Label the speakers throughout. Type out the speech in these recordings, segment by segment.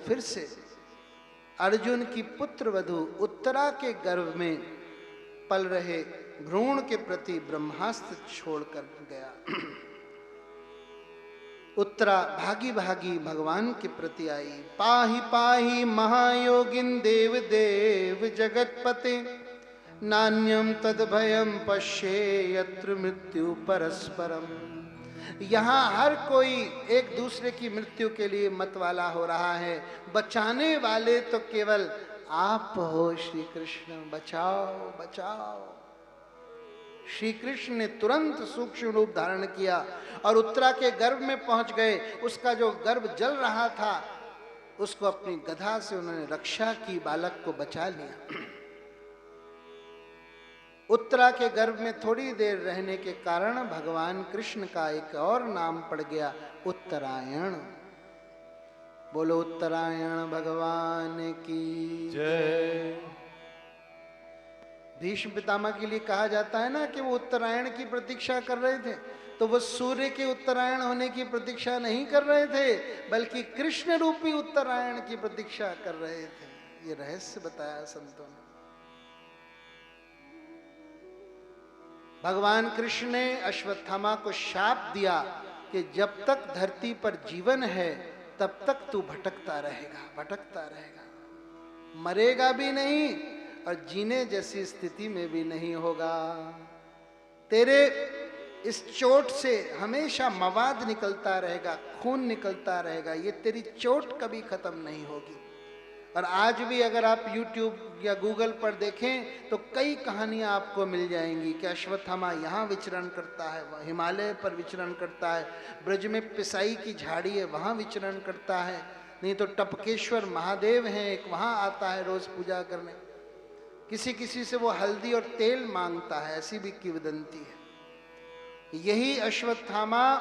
Speaker 1: फिर से अर्जुन की पुत्र वधू उत्तरा के गर्भ में पल रहे भ्रूण के प्रति ब्रह्मास्त्र छोड़कर गया। उत्तरा भागी भागी भगवान के प्रति आई। पाहि पाहि महायोगिन देव देव जगतपते, नान्यम तद भयम पश्ये यत्र मृत्यु परस्परम। यहाँ हर कोई एक दूसरे की मृत्यु के लिए मत वाला हो रहा है, बचाने वाले तो केवल आप हो श्री कृष्ण, बचाओ बचाओ। श्री कृष्ण ने तुरंत सूक्ष्म रूप धारण किया और उत्तरा के गर्भ में पहुंच गए। उसका जो गर्भ जल रहा था उसको अपनी गधा से उन्होंने रक्षा की, बालक को बचा लिया। उत्तरा के गर्भ में थोड़ी देर रहने के कारण भगवान कृष्ण का एक और नाम पड़ गया, उत्तरायण। बोलो उत्तरायण भगवान की
Speaker 2: जय।
Speaker 1: भीष्म पितामह के लिए कहा जाता है ना कि वो उत्तरायण की प्रतीक्षा कर रहे थे, तो वो सूर्य के उत्तरायण होने की प्रतीक्षा नहीं कर रहे थे, बल्कि कृष्ण रूपी उत्तरायण की प्रतीक्षा कर रहे थे। ये रहस्य बताया संतों ने। भगवान कृष्ण ने अश्वत्थामा को शाप दिया कि जब तक धरती पर जीवन है तब तक तू भटकता रहेगा, भटकता रहेगा, मरेगा भी नहीं और जीने जैसी स्थिति में भी नहीं होगा। तेरे इस चोट से हमेशा मवाद निकलता रहेगा, खून निकलता रहेगा, ये तेरी चोट कभी खत्म नहीं होगी। और आज भी अगर आप YouTube या Google पर देखें तो कई कहानियां आपको मिल जाएंगी कि अश्वत्थामा यहाँ विचरण करता है, वह हिमालय पर विचरण करता है, ब्रज में पिसाई की झाड़ी है वहाँ विचरण करता है, नहीं तो टपकेश्वर महादेव हैं एक, वहाँ आता है रोज पूजा करने। किसी किसी से वो हल्दी और तेल मांगता है, ऐसी भी किंवदंती है। यही अश्वत्थामा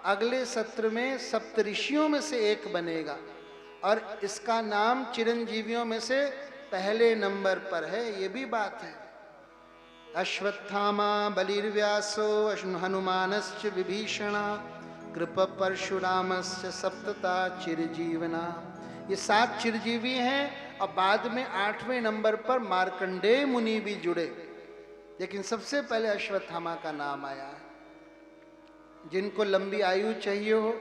Speaker 1: अगले सत्र में सप्तऋषियों में से एक बनेगा और इसका नाम चिरंजीवियों में से पहले नंबर पर है, ये भी बात है। अश्वत्थामा बलिर्व्यासो हनुमानश्च विभीषणा कृप परशुरामस्य सप्तता चिरजीवना। ये 7 चिरजीवी हैं और बाद में 8वें नंबर पर मार्कंडेय मुनि भी जुड़े, लेकिन सबसे पहले अश्वत्थामा का नाम आया है। जिनको लंबी आयु चाहिए हो,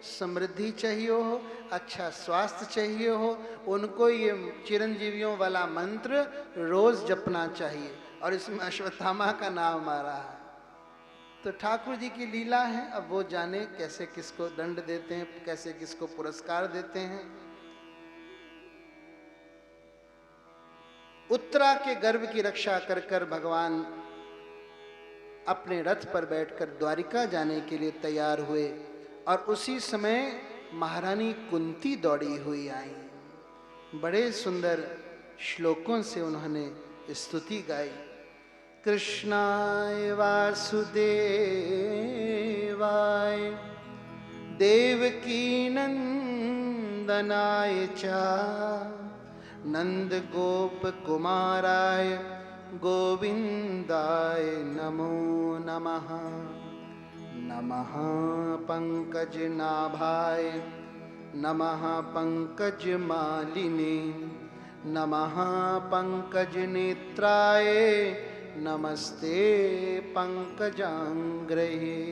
Speaker 1: समृद्धि चाहिए हो, अच्छा स्वास्थ्य चाहिए हो, उनको ये चिरंजीवियों वाला मंत्र रोज जपना चाहिए और इसमें अश्वत्थामा का नाम आ रहा है। तो ठाकुर जी की लीला है, अब वो जाने कैसे किसको दंड देते हैं, कैसे किसको पुरस्कार देते हैं। उत्तरा के गर्भ की रक्षा कर कर भगवान अपने रथ पर बैठकर द्वारिका जाने के लिए तैयार हुए और उसी समय महारानी कुंती दौड़ी हुई आई। बड़े सुंदर श्लोकों से उन्होंने स्तुति गाई। कृष्णाय वासुदेवाय देवकी नंदनाय च नंद गोप कुमाराय गोविंदाय नमो नमः। नमः पंकजनाभाय नमः पंकजमालिने नमः पंकजनेत्राय नमस्ते पंकजांग्रहे।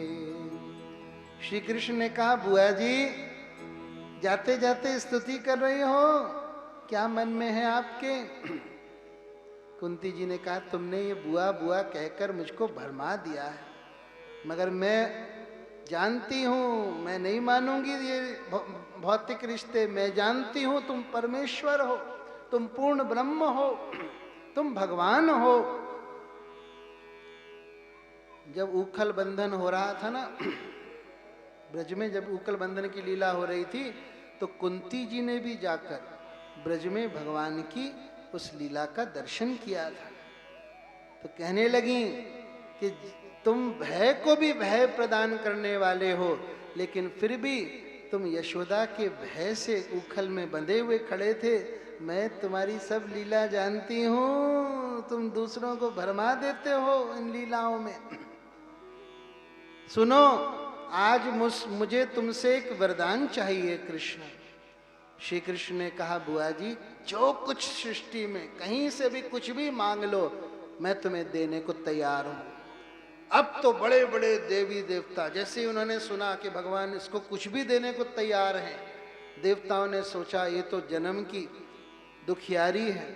Speaker 1: श्री कृष्ण ने कहा, बुआ जी जाते जाते स्तुति कर रही हो, क्या मन में है आपके? कुंती जी ने कहा, तुमने ये बुआ बुआ कहकर मुझको भरमा दिया है, मगर मैं जानती हूँ, मैं नहीं मानूंगी ये भौतिक रिश्ते। मैं जानती हूँ तुम परमेश्वर हो, तुम पूर्ण ब्रह्म हो, तुम भगवान हो। जब उखल बंधन हो रहा था ना ब्रज में, जब उखल बंधन की लीला हो रही थी, तो कुंती जी ने भी जाकर ब्रज में भगवान की उस लीला का दर्शन किया था। तो कहने लगी कि तुम भय को भी भय प्रदान करने वाले हो, लेकिन फिर भी तुम यशोदा के भय से उखल में बंधे हुए खड़े थे। मैं तुम्हारी सब लीला जानती हूँ, तुम दूसरों को भरमा देते हो इन लीलाओं में। सुनो, आज मुझे तुमसे एक वरदान चाहिए कृष्ण। श्री कृष्ण ने कहा बुआ जी जो कुछ सृष्टि में कहीं से भी कुछ भी मांग लो मैं तुम्हें देने को तैयार हूं। अब तो बड़े बड़े देवी देवता, जैसे ही उन्होंने सुना कि भगवान इसको कुछ भी देने को तैयार हैं, देवताओं ने सोचा ये तो जन्म की दुखियारी है?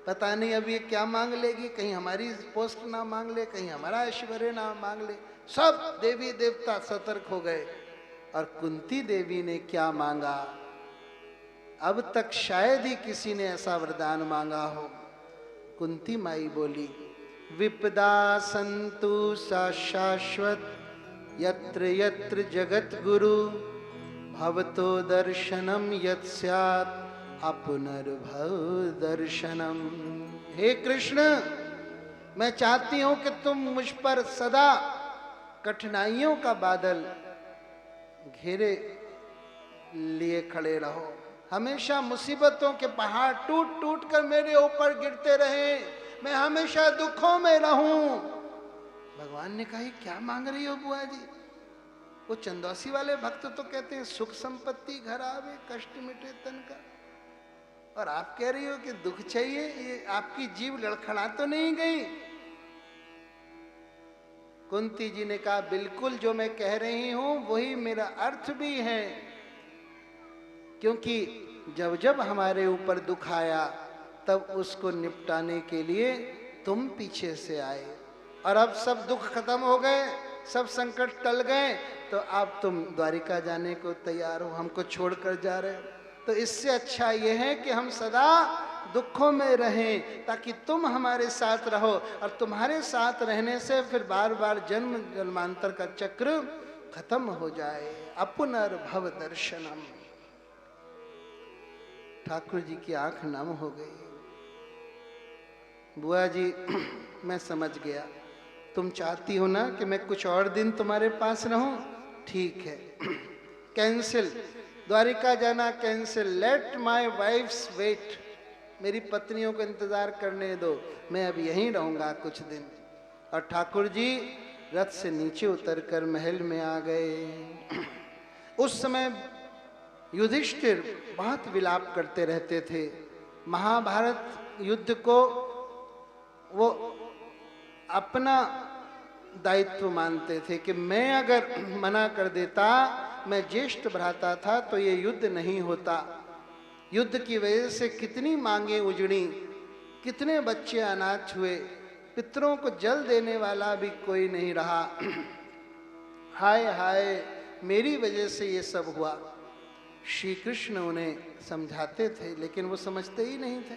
Speaker 1: पता नहीं अब ये क्या मांग लेगी, कहीं हमारी पोस्ट ना मांग ले, कहीं हमारा ऐश्वर्य ना मांग ले। सब देवी देवता सतर्क हो गए। और कुंती देवी ने क्या मांगा, अब तक शायद ही किसी ने ऐसा वरदान मांगा हो। कुंती माई बोली, विपदा संतु सा शाश्वत यत्र यत्र जगत गुरु भवतो दर्शनम यत् स्यात् अपुनर्भव दर्शनम। हे कृष्ण, मैं चाहती हूं कि तुम मुझ पर सदा कठिनाइयों का बादल घेरे लिए खड़े रहो, हमेशा मुसीबतों के पहाड़ टूट टूट कर मेरे ऊपर गिरते रहे, मैं हमेशा दुखों में रहूं। भगवान ने कहा क्या मांग रही हो बुआ जी? वो चंदौसी वाले भक्त तो कहते हैं सुख संपत्ति घर आवे कष्ट मिटे तन का, और आप कह रही हो कि दुख चाहिए। ये आपकी जीव लड़खड़ा तो नहीं गई? कुंती जी ने कहा बिल्कुल जो मैं कह रही हूं वही मेरा अर्थ भी है, क्योंकि जब जब हमारे ऊपर दुख आया तब उसको निपटाने के लिए तुम पीछे से आए, और अब सब दुख खत्म हो गए, सब संकट टल गए, तो अब तुम द्वारिका जाने को तैयार हो, हमको छोड़कर जा रहे हो। तो इससे अच्छा यह है कि हम सदा दुखों में रहें ताकि तुम हमारे साथ रहो, और तुम्हारे साथ रहने से फिर बार बार जन्म जन्मांतर का चक्र खत्म हो जाए। अपुनर्भव दर्शनम। ठाकुर जी की आंख नम हो गई। बुआ जी मैं समझ गया, तुम चाहती हो ना कि मैं कुछ और दिन तुम्हारे पास रहूं, ठीक है कैंसिल, द्वारिका जाना cancel, let my wife's wait, मेरी पत्नियों को इंतजार करने दो, मैं अब यहीं रहूंगा कुछ दिन। और ठाकुर जी रथ से नीचे उतरकर महल में आ गए। उस समय युधिष्ठिर बहुत विलाप करते रहते थे। महाभारत युद्ध को वो अपना दायित्व मानते थे कि मैं अगर मना कर देता, मैं ज्येष्ठ भ्राता था, तो ये युद्ध नहीं होता। युद्ध की वजह से कितनी मांगे उजड़ी, कितने बच्चे अनाथ हुए, पितरों को जल देने वाला भी कोई नहीं रहा। हाय हाय मेरी वजह से ये सब हुआ। श्री कृष्ण उन्हें समझाते थे लेकिन वो समझते ही नहीं थे।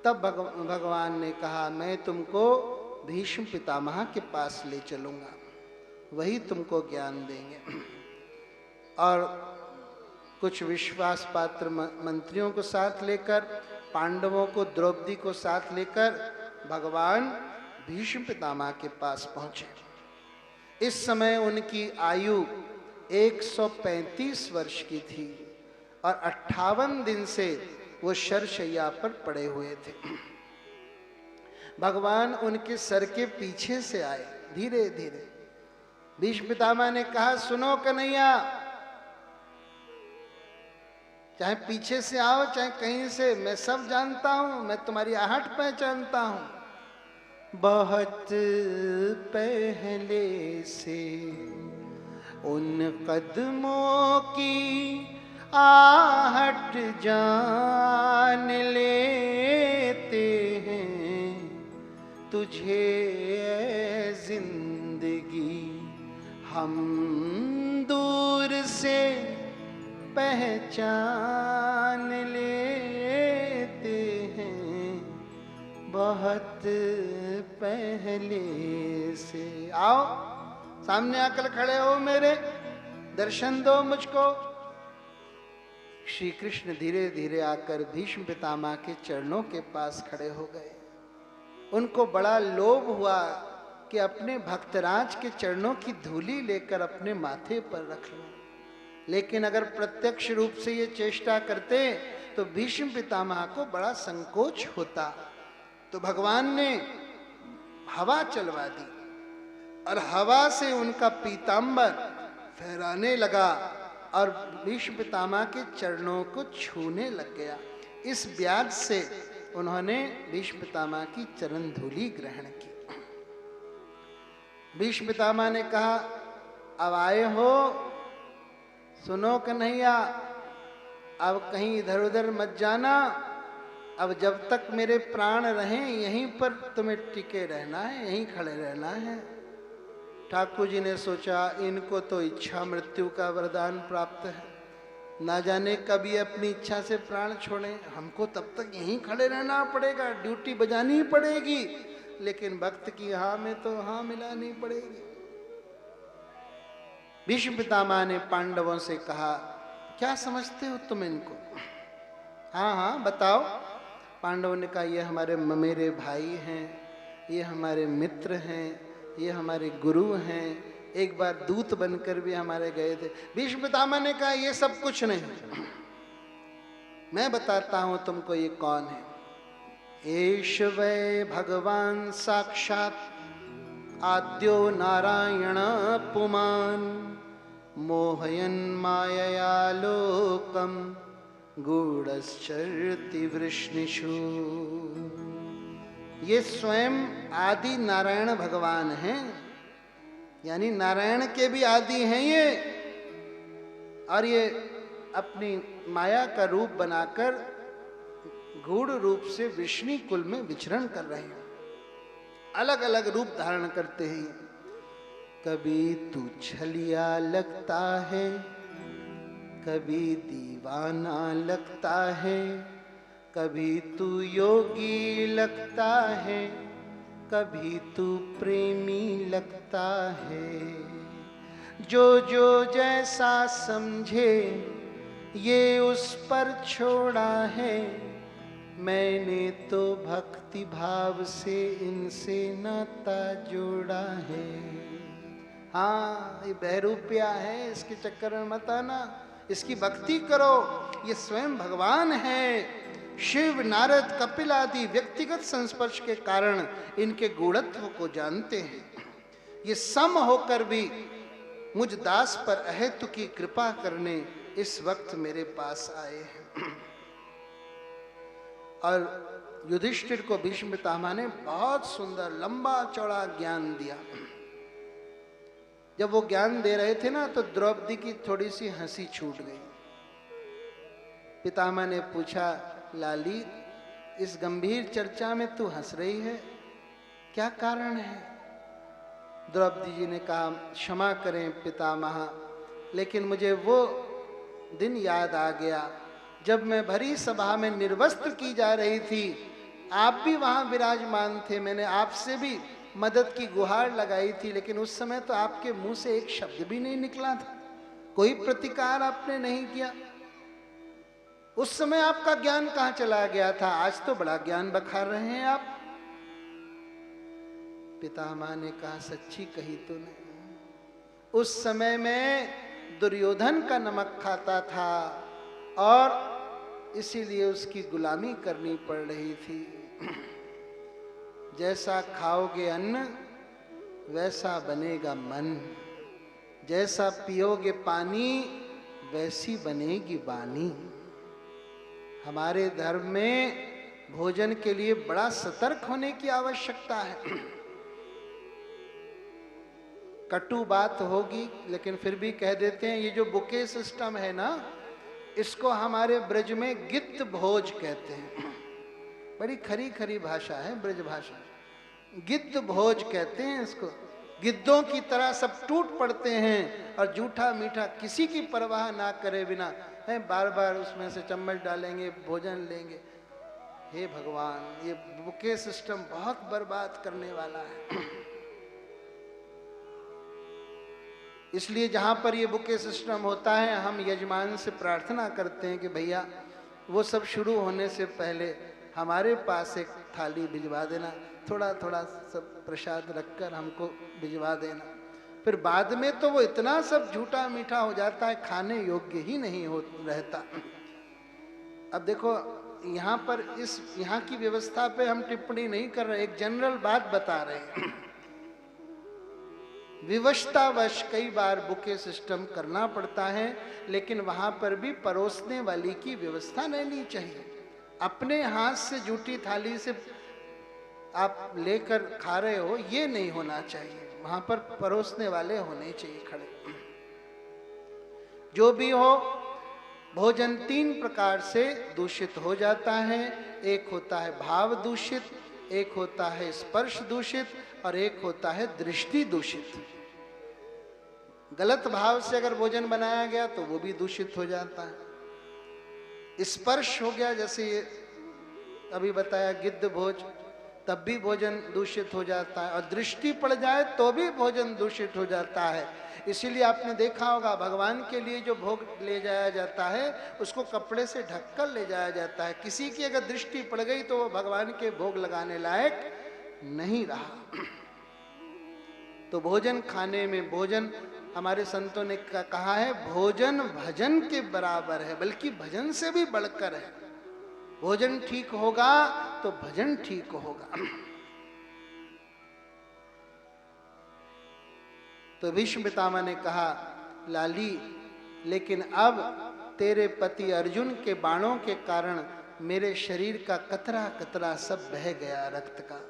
Speaker 1: तब भगवान ने कहा मैं तुमको भीष्म पितामह के पास ले चलूंगा, वही तुमको ज्ञान देंगे। और कुछ विश्वास पात्र मंत्रियों को साथ लेकर, पांडवों को, द्रौपदी को साथ लेकर भगवान भीष्म पितामह के पास पहुंचे। इस समय उनकी आयु 135 वर्ष की थी और 58 दिन से वो शरशैया पर पड़े हुए थे। भगवान उनके सर के पीछे से आए धीरे धीरे। भीष्म पितामह ने कहा सुनो कन्हैया, चाहे पीछे से आओ चाहे कहीं से, मैं सब जानता हूं, मैं तुम्हारी आहट पहचानता हूं। बहुत पहले से उन कदमों की आहट जान लेते हैं, तुझे जिंदगी हम दूर से पहचान लेते हैं, बहुत पहले से। आओ सामने आकर खड़े हो मेरे, दर्शन दो मुझको। श्री कृष्ण धीरे धीरे आकर भीष्म पितामह के चरणों के पास खड़े हो गए। उनको बड़ा लोभ हुआ कि अपने भक्तराज के चरणों की धूली लेकर अपने माथे पर रख लें, लेकिन अगर प्रत्यक्ष रूप से ये चेष्टा करते तो भीष्म पितामह को बड़ा संकोच होता। तो भगवान ने हवा चलवा दी और हवा से उनका पीतांबर फहराने लगा और भीष्म पितामह के चरणों को छूने लग गया। इस ब्याज से उन्होंने भीष्म पितामह की चरण धूलि ग्रहण की। भीष्म पितामह ने कहा, अब आए हो, सुनो कन्हैया, अब कहीं इधर उधर मत जाना। अब जब तक मेरे प्राण रहें यहीं पर तुम्हें टिके रहना है, यहीं खड़े रहना है। ठाकुर जी ने सोचा, इनको तो इच्छा मृत्यु का वरदान प्राप्त है, ना जाने कभी अपनी इच्छा से प्राण छोड़ें, हमको तब तक यहीं खड़े रहना पड़ेगा, ड्यूटी बजानी ही पड़ेगी, लेकिन भक्त की हाँ में तो हाँ मिलानी पड़ेगी। भीष्म पितामह ने पांडवों से कहा, क्या समझते हो तुम इनको? हाँ हाँ बताओ। पांडवों ने कहा, ये हमारे ममेरे भाई हैं, ये हमारे मित्र हैं, ये हमारे गुरु हैं, एक बार दूत बनकर भी हमारे गए थे। भीष्म पितामह ने कहा, ये सब कुछ नहीं, मैं बताता हूं तुमको ये कौन है। एष वै भगवान साक्षात आद्यो नारायण पुमान मोहयन मायया लोकम गूढ़श्चरति वृष्णिषु। ये स्वयं आदि नारायण भगवान हैं, यानी नारायण के भी आदि हैं ये, और ये अपनी माया का रूप बनाकर गूढ़ रूप से वृष्णि कुल में विचरण कर रहे हैं, अलग अलग रूप धारण करते हैं। कभी तू छलिया लगता है, कभी दीवाना लगता है, कभी तू योगी लगता है, कभी तू प्रेमी लगता है। जो जो जैसा समझे ये उस पर छोड़ा है, मैंने तो भक्ति भाव से इनसे नाता जोड़ा है। हाँ, ये बहरूपिया है, इसके चक्कर में मत आना, इसकी भक्ति करो। ये स्वयं भगवान है। शिव, नारद, कपिल आदि व्यक्तिगत संस्पर्श के कारण इनके गूढ़त्व को जानते हैं। ये सम होकर भी मुझ दास पर अहेतु की कृपा करने इस वक्त मेरे पास आए हैं। और युधिष्ठिर को भीष्म पितामह ने बहुत सुंदर लंबा चौड़ा ज्ञान दिया। जब वो ज्ञान दे रहे थे ना, तो द्रौपदी की थोड़ी सी हंसी छूट गई। पितामह ने पूछा, लाली, इस गंभीर चर्चा में तू हंस रही है, क्या कारण है? द्रौपदी जी ने कहा, क्षमा करें पितामह, लेकिन मुझे वो दिन याद आ गया जब मैं भरी सभा में निर्वस्त्र की जा रही थी, आप भी वहां विराजमान थे, मैंने आपसे भी मदद की गुहार लगाई थी, लेकिन उस समय तो आपके मुंह से एक शब्द भी नहीं निकला था, कोई प्रतिकार आपने नहीं किया। उस समय आपका ज्ञान कहां चला गया था? आज तो बड़ा ज्ञान बखार रहे हैं आप। पितामह ने कहा, सच्ची कही तूने। उस समय में दुर्योधन का नमक खाता था और इसीलिए उसकी गुलामी करनी पड़ रही थी। जैसा खाओगे अन्न वैसा बनेगा मन, जैसा पियोगे पानी वैसी बनेगी वाणी। हमारे धर्म में भोजन के लिए बड़ा सतर्क होने की आवश्यकता है। कटु बात होगी, लेकिन फिर भी कह देते हैं, ये जो बुके सिस्टम है ना, इसको हमारे ब्रज में गिद्ध भोज कहते हैं। बड़ी खरी खरी भाषा है ब्रज भाषा, गिद्ध भोज कहते हैं इसको। गिद्धों की तरह सब टूट पड़ते हैं और जूठा मीठा किसी की परवाह ना करे बिना है, बार बार उसमें से चम्मच डालेंगे, भोजन लेंगे। हे भगवान, ये बुके सिस्टम बहुत बर्बाद करने वाला है। इसलिए जहां पर ये बुके सिस्टम होता है, हम यजमान से प्रार्थना करते हैं कि भैया वो सब शुरू होने से पहले हमारे पास एक थाली भिजवा देना, थोड़ा थोड़ा सब प्रसाद रखकर हमको भिजवा देना। फिर बाद में तो वो इतना सब झूठा मीठा हो जाता है, खाने योग्य ही नहीं हो रहता। अब देखो, यहाँ पर इस यहाँ की व्यवस्था पे हम टिप्पणी नहीं कर रहे, एक जनरल बात बता रहे हैं। विवशतावश कई बार बुके सिस्टम करना पड़ता है, लेकिन वहां पर भी परोसने वाली की व्यवस्था रहनी चाहिए। अपने हाथ से जूठी थाली से आप लेकर खा रहे हो, ये नहीं होना चाहिए। वहां पर परोसने वाले होने चाहिए खड़े। जो भी हो, भोजन 3 प्रकार से दूषित हो जाता है। एक होता है भाव दूषित, एक होता है स्पर्श दूषित, और एक होता है दृष्टि दूषित। गलत भाव से अगर भोजन बनाया गया तो वो भी दूषित हो जाता है। स्पर्श हो गया, जैसे ये अभी बताया गिद्ध भोज, तब भी भोजन दूषित हो जाता है। और दृष्टि पड़ जाए तो भी भोजन दूषित हो जाता है। इसीलिए आपने देखा होगा, भगवान के लिए जो भोग ले जाया जाता है उसको कपड़े से ढककर ले जाया जाता है। किसी की अगर दृष्टि पड़ गई तो वो भगवान के भोग लगाने लायक नहीं रहा। तो भोजन खाने में, भोजन हमारे संतों ने कहा है, भोजन भजन के बराबर है, बल्कि भजन से भी बढ़कर है। भोजन ठीक होगा तो भजन ठीक होगा। तो भीष्म पितामह ने कहा, लाली, लेकिन अब तेरे पति अर्जुन के बाणों के कारण मेरे शरीर का कतरा कतरा सब बह गया रक्त का।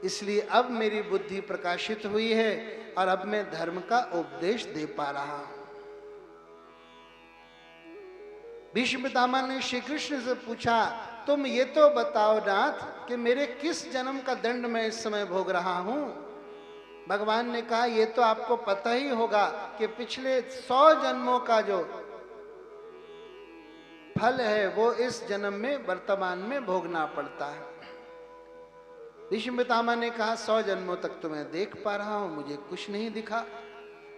Speaker 1: इसलिए अब मेरी बुद्धि प्रकाशित हुई है और अब मैं धर्म का उपदेश दे पा रहा हूं। भीष्म पितामह ने श्री कृष्ण से पूछा, तुम ये तो बताओ नाथ कि मेरे किस जन्म का दंड मैं इस समय भोग रहा हूं। भगवान ने कहा, ये तो आपको पता ही होगा कि पिछले 100 जन्मों का जो फल है वो इस जन्म में वर्तमान में भोगना पड़ता है। भीष्म पितामह ने कहा, 100 जन्मों तक तो मैं देख पा रहा हूं, मुझे कुछ नहीं दिखा।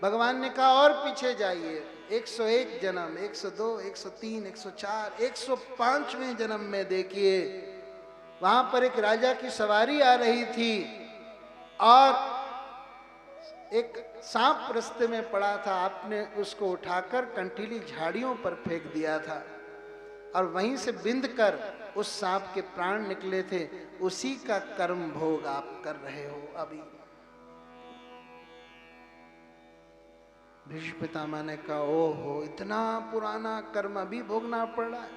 Speaker 1: भगवान ने कहा, और पीछे जाइए, 101 जन्म, 102, 103, 104, 105वें जन्म में देखिए, वहां पर एक राजा की सवारी आ रही थी और एक सांप रास्ते में पड़ा था। आपने उसको उठाकर कंटीली झाड़ियों पर फेंक दिया था और वहीं से बिंद कर उस सांप के प्राण निकले थे। उसी का कर्म भोग आप कर रहे हो अभी। भीष्म पितामह ने कहा, ओहो, इतना पुराना कर्म अभी भोगना पड़ रहा है।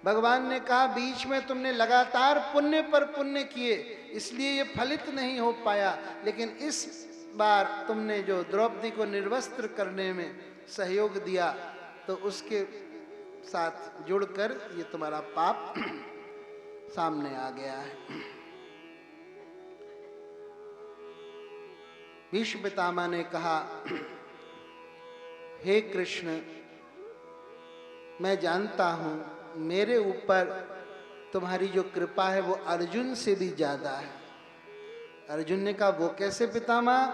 Speaker 1: भगवान ने कहा, बीच में तुमने लगातार पुण्य पर पुण्य किए, इसलिए ये फलित नहीं हो पाया, लेकिन इस बार तुमने जो द्रौपदी को निर्वस्त्र करने में सहयोग दिया तो उसके साथ जुड़कर ये तुम्हारा पाप सामने आ गया है। भीष्म पितामह ने कहा, हे कृष्ण, मैं जानता हूं मेरे ऊपर तुम्हारी जो कृपा है वो अर्जुन से भी ज्यादा है। अर्जुन ने कहा, वो कैसे पितामह?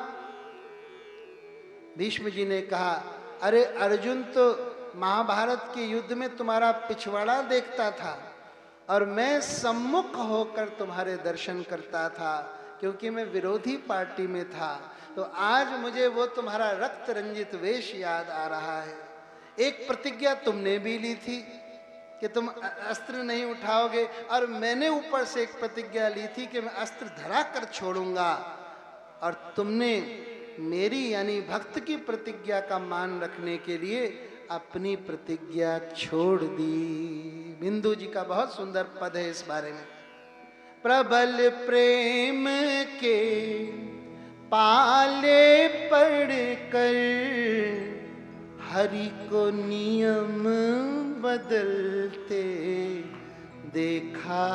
Speaker 1: भीष्म जी ने कहा, अरे अर्जुन तो महाभारत के युद्ध में तुम्हारा पिछवाड़ा देखता था और मैं सम्मुख होकर तुम्हारे दर्शन करता था, क्योंकि मैं विरोधी पार्टी में था। तो आज मुझे वो तुम्हारा रक्त रंजित वेश याद आ रहा है। एक प्रतिज्ञा तुमने भी ली थी कि तुम अस्त्र नहीं उठाओगे, और मैंने ऊपर से एक प्रतिज्ञा ली थी कि मैं अस्त्र धरा कर छोड़ूंगा, और तुमने मेरी यानी भक्त की प्रतिज्ञा का मान रखने के लिए अपनी प्रतिज्ञा छोड़ दी। बिंदु जी का बहुत सुंदर पद है इस बारे में। प्रबल प्रेम के पाले पड़कर हरि को नियम बदलते देखा,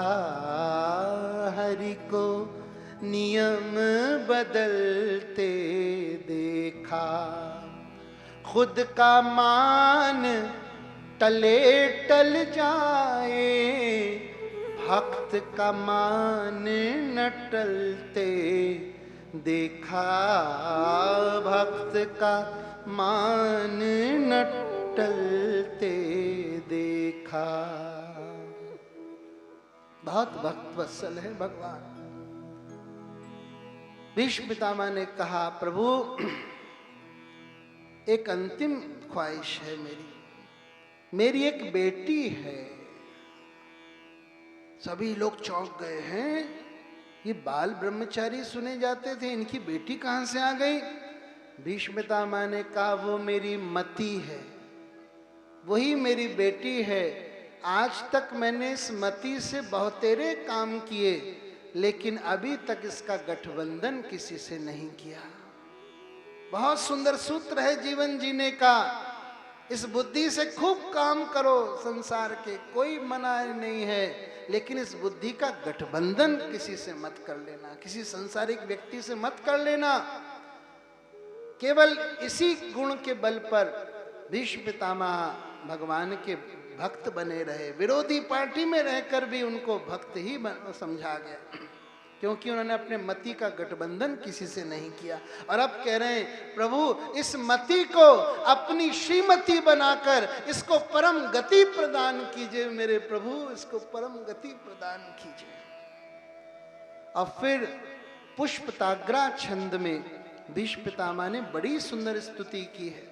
Speaker 1: हरि को नियम बदलते देखा। खुद का मान टले टल जाए, भक्त का मान न टलते देखा, भक्त का मान न टलते देखा। बहुत भक्त वत्सल है भगवान। भीष्म पितामह ने कहा, प्रभु एक अंतिम ख्वाहिश है मेरी एक बेटी है। सभी लोग चौंक गए हैं, ये बाल ब्रह्मचारी सुने जाते थे, इनकी बेटी कहां से आ गई? भीष्म पितामह ने कहा वो मेरी मति है, वही मेरी बेटी है। आज तक मैंने इस मति से बहुतेरे काम किए, लेकिन अभी तक इसका गठबंधन किसी से नहीं किया। बहुत सुंदर सूत्र है जीवन जीने का। इस बुद्धि से खूब काम करो संसार के, कोई मना नहीं है, लेकिन इस बुद्धि का गठबंधन किसी से मत कर लेना, किसी संसारिक व्यक्ति से मत कर लेना। केवल इसी गुण के बल पर भीष्म पितामह भगवान के भक्त बने रहे। विरोधी पार्टी में रहकर भी उनको भक्त ही समझा गया, क्योंकि उन्होंने अपने मति का गठबंधन किसी से नहीं किया। और अब कह रहे हैं प्रभु इस मति को अपनी श्रीमती बनाकर इसको परम गति प्रदान कीजिए, मेरे प्रभु इसको परम गति प्रदान कीजिए। और फिर पुष्पताग्रा छंद में भीष्म पितामह ने बड़ी सुंदर स्तुति की है।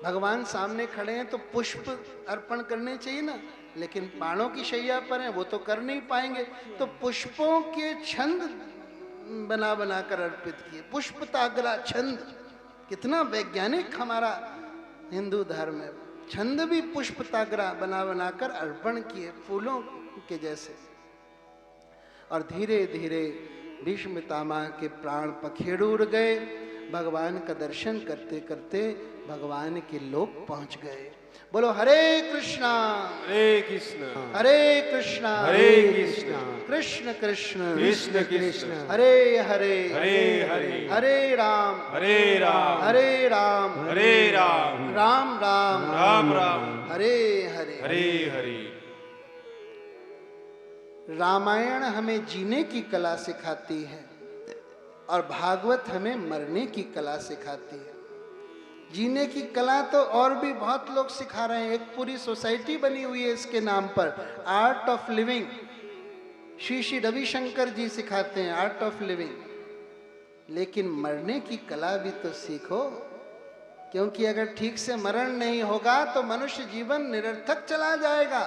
Speaker 1: भगवान सामने खड़े हैं तो पुष्प अर्पण करने चाहिए ना, लेकिन बाणों की शैया पर हैं, वो तो कर नहीं पाएंगे, तो पुष्पों के छंद बना बना कर अर्पित किए। पुष्पताग्रा छंद, कितना वैज्ञानिक हमारा हिंदू धर्म है। छंद भी पुष्पताग्रा बना बना कर अर्पण किए, फूलों के जैसे। और धीरे धीरे भीष्म पितामह के प्राण पखेड़ उड़ गए। भगवान का दर्शन करते करते भगवान के लोक पहुंच गए। बोलो हरे कृष्णा
Speaker 2: हरे कृष्ण
Speaker 1: हरे कृष्णा
Speaker 2: हरे कृष्ण
Speaker 1: कृष्ण कृष्ण
Speaker 2: कृष्ण कृष्ण
Speaker 1: हरे हरे
Speaker 2: हरे हरे
Speaker 1: हरे राम
Speaker 2: हरे राम
Speaker 1: हरे राम
Speaker 2: हरे राम
Speaker 1: राम राम
Speaker 2: राम राम
Speaker 1: हरे हरे।
Speaker 2: हरे हरे।
Speaker 1: रामायण हमें जीने की कला सिखाती है और भागवत हमें मरने की कला सिखाती है। जीने की कला तो और भी बहुत लोग सिखा रहे हैं, एक पूरी सोसाइटी बनी हुई है इसके नाम पर, art of living. Shri Ravishankar ji सिखाते हैं आर्ट ऑफ लिविंग। लेकिन मरने की कला भी तो सीखो, क्योंकि अगर ठीक से मरण नहीं होगा तो मनुष्य जीवन निरर्थक चला जाएगा।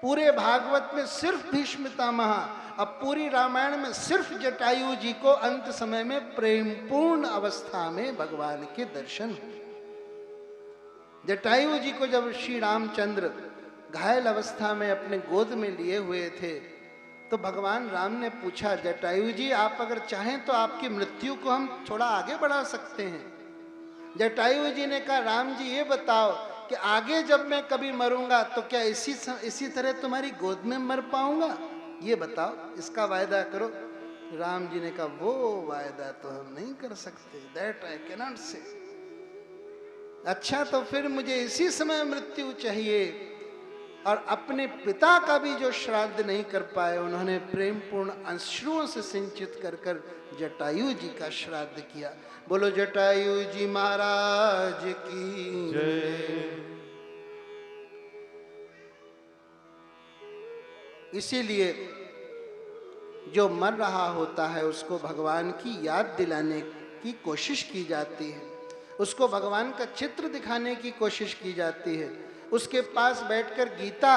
Speaker 1: पूरे भागवत में सिर्फ भीष्म पितामह, अब पूरी रामायण में सिर्फ जटायु जी को अंत समय में प्रेमपूर्ण अवस्था में भगवान के दर्शन हुए। जटायु जी को जब श्री रामचंद्र घायल अवस्था में अपने गोद में लिए हुए थे, तो भगवान राम ने पूछा, जटायु जी आप अगर चाहें तो आपकी मृत्यु को हम थोड़ा आगे बढ़ा सकते हैं। जटायु जी ने कहा, राम जी ये बताओ कि आगे जब मैं कभी मरूंगा तो क्या इसी तरह तुम्हारी गोद में मर पाऊंगा, ये बताओ, इसका वायदा करो। राम जी ने कहा, वो वायदा तो हम नहीं कर सकते, दैट आई कैन नॉट से। अच्छा तो फिर मुझे इसी समय मृत्यु चाहिए। और अपने पिता का भी जो श्राद्ध नहीं कर पाए, उन्होंने प्रेमपूर्ण अश्रुओं से सिंचित कर कर जटायु जी का श्राद्ध किया। बोलो जटायु जी महाराज की जय। इसीलिए जो मर रहा होता है उसको भगवान की याद दिलाने की कोशिश की जाती है, उसको भगवान का चित्र दिखाने की कोशिश की जाती है, उसके पास बैठकर गीता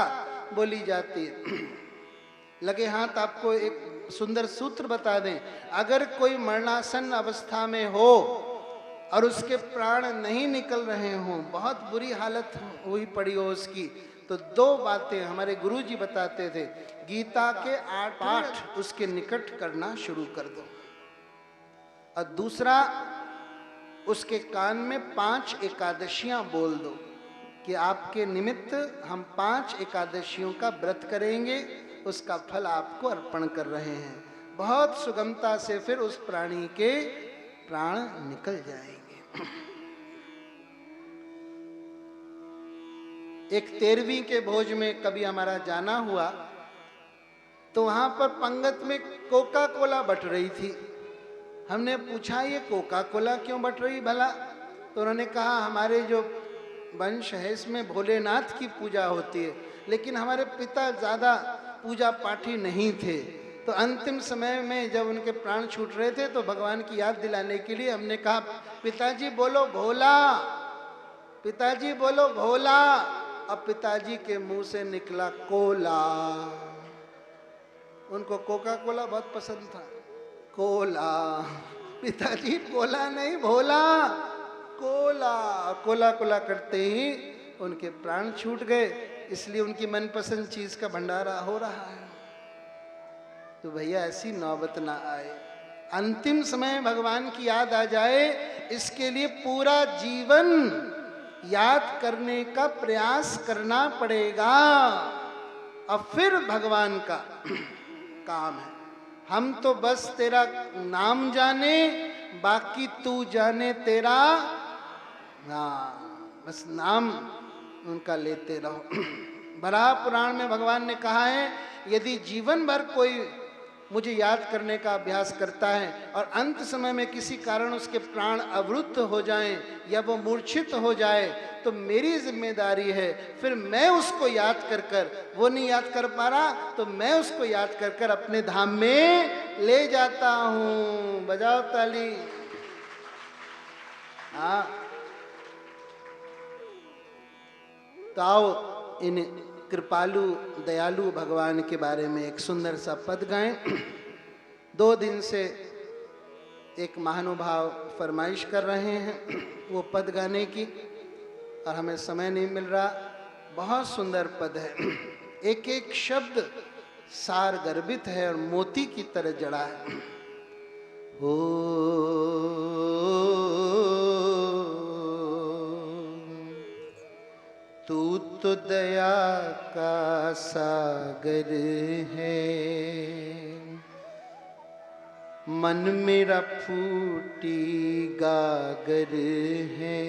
Speaker 1: बोली जाती है। लगे हाथ आपको एक सुंदर सूत्र बता दें, अगर कोई मरणासन अवस्था में हो और उसके प्राण नहीं निकल रहे हों, बहुत बुरी हालत हुई पड़ी हो उसकी, तो दो बातें हमारे गुरुजी बताते थे, गीता के 8 पाठ उसके निकट करना शुरू कर दो, और दूसरा उसके कान में 5 एकादशियां बोल दो कि आपके निमित्त हम 5 एकादशियों का व्रत करेंगे, उसका फल आपको अर्पण कर रहे हैं। बहुत सुगमता से फिर उस प्राणी के प्राण निकल जाएंगे। एक 13वीं के भोज में कभी हमारा जाना हुआ, तो वहां पर पंगत में कोका कोला बट रही थी। हमने पूछा ये कोका कोला क्यों बट रही भला? तो उन्होंने कहा हमारे जो वंश है इसमें भोलेनाथ की पूजा होती है, लेकिन हमारे पिता ज़्यादा पूजा पाठी नहीं थे, तो अंतिम समय में जब उनके प्राण छूट रहे थे तो भगवान की याद दिलाने के लिए हमने कहा, पिताजी बोलो भोला, पिताजी बोलो भोला। अब पिताजी के मुंह से निकला कोला। उनको कोका कोला बहुत पसंद था, कोला। पिताजी बोला नहीं, भोला, कोला। कोला कोला करते ही उनके प्राण छूट गए। इसलिए उनकी मनपसंद चीज का भंडारा हो रहा है। तो भैया ऐसी नौबत ना आए, अंतिम समय भगवान की याद आ जाए, इसके लिए पूरा जीवन याद करने का प्रयास करना पड़ेगा। अब फिर भगवान का काम है। हम तो बस तेरा नाम जाने, बाकी तू जाने तेरा। हाँ, बस नाम उनका लेते रहो। बराह पुराण में भगवान ने कहा है, यदि जीवन भर कोई मुझे याद करने का अभ्यास करता है और अंत समय में किसी कारण उसके प्राण अवरुद्ध हो जाएं या वो मूर्छित हो जाए, तो मेरी जिम्मेदारी है, फिर मैं उसको याद कर कर, वो नहीं याद कर पा रहा तो मैं उसको याद कर कर अपने धाम में ले जाता हूं। बजाओ ताली। हाँ, तो आओ इन कृपालु दयालु भगवान के बारे में एक सुंदर सा पद गाएं। 2 दिन से एक महानुभाव फरमाइश कर रहे हैं वो पद गाने की, और हमें समय नहीं मिल रहा। बहुत सुंदर पद है, एक एक शब्द सार गर्भित है और मोती की तरह जड़ा है। हो तू तो दया का सागर है, मन मेरा फूटी गागर है।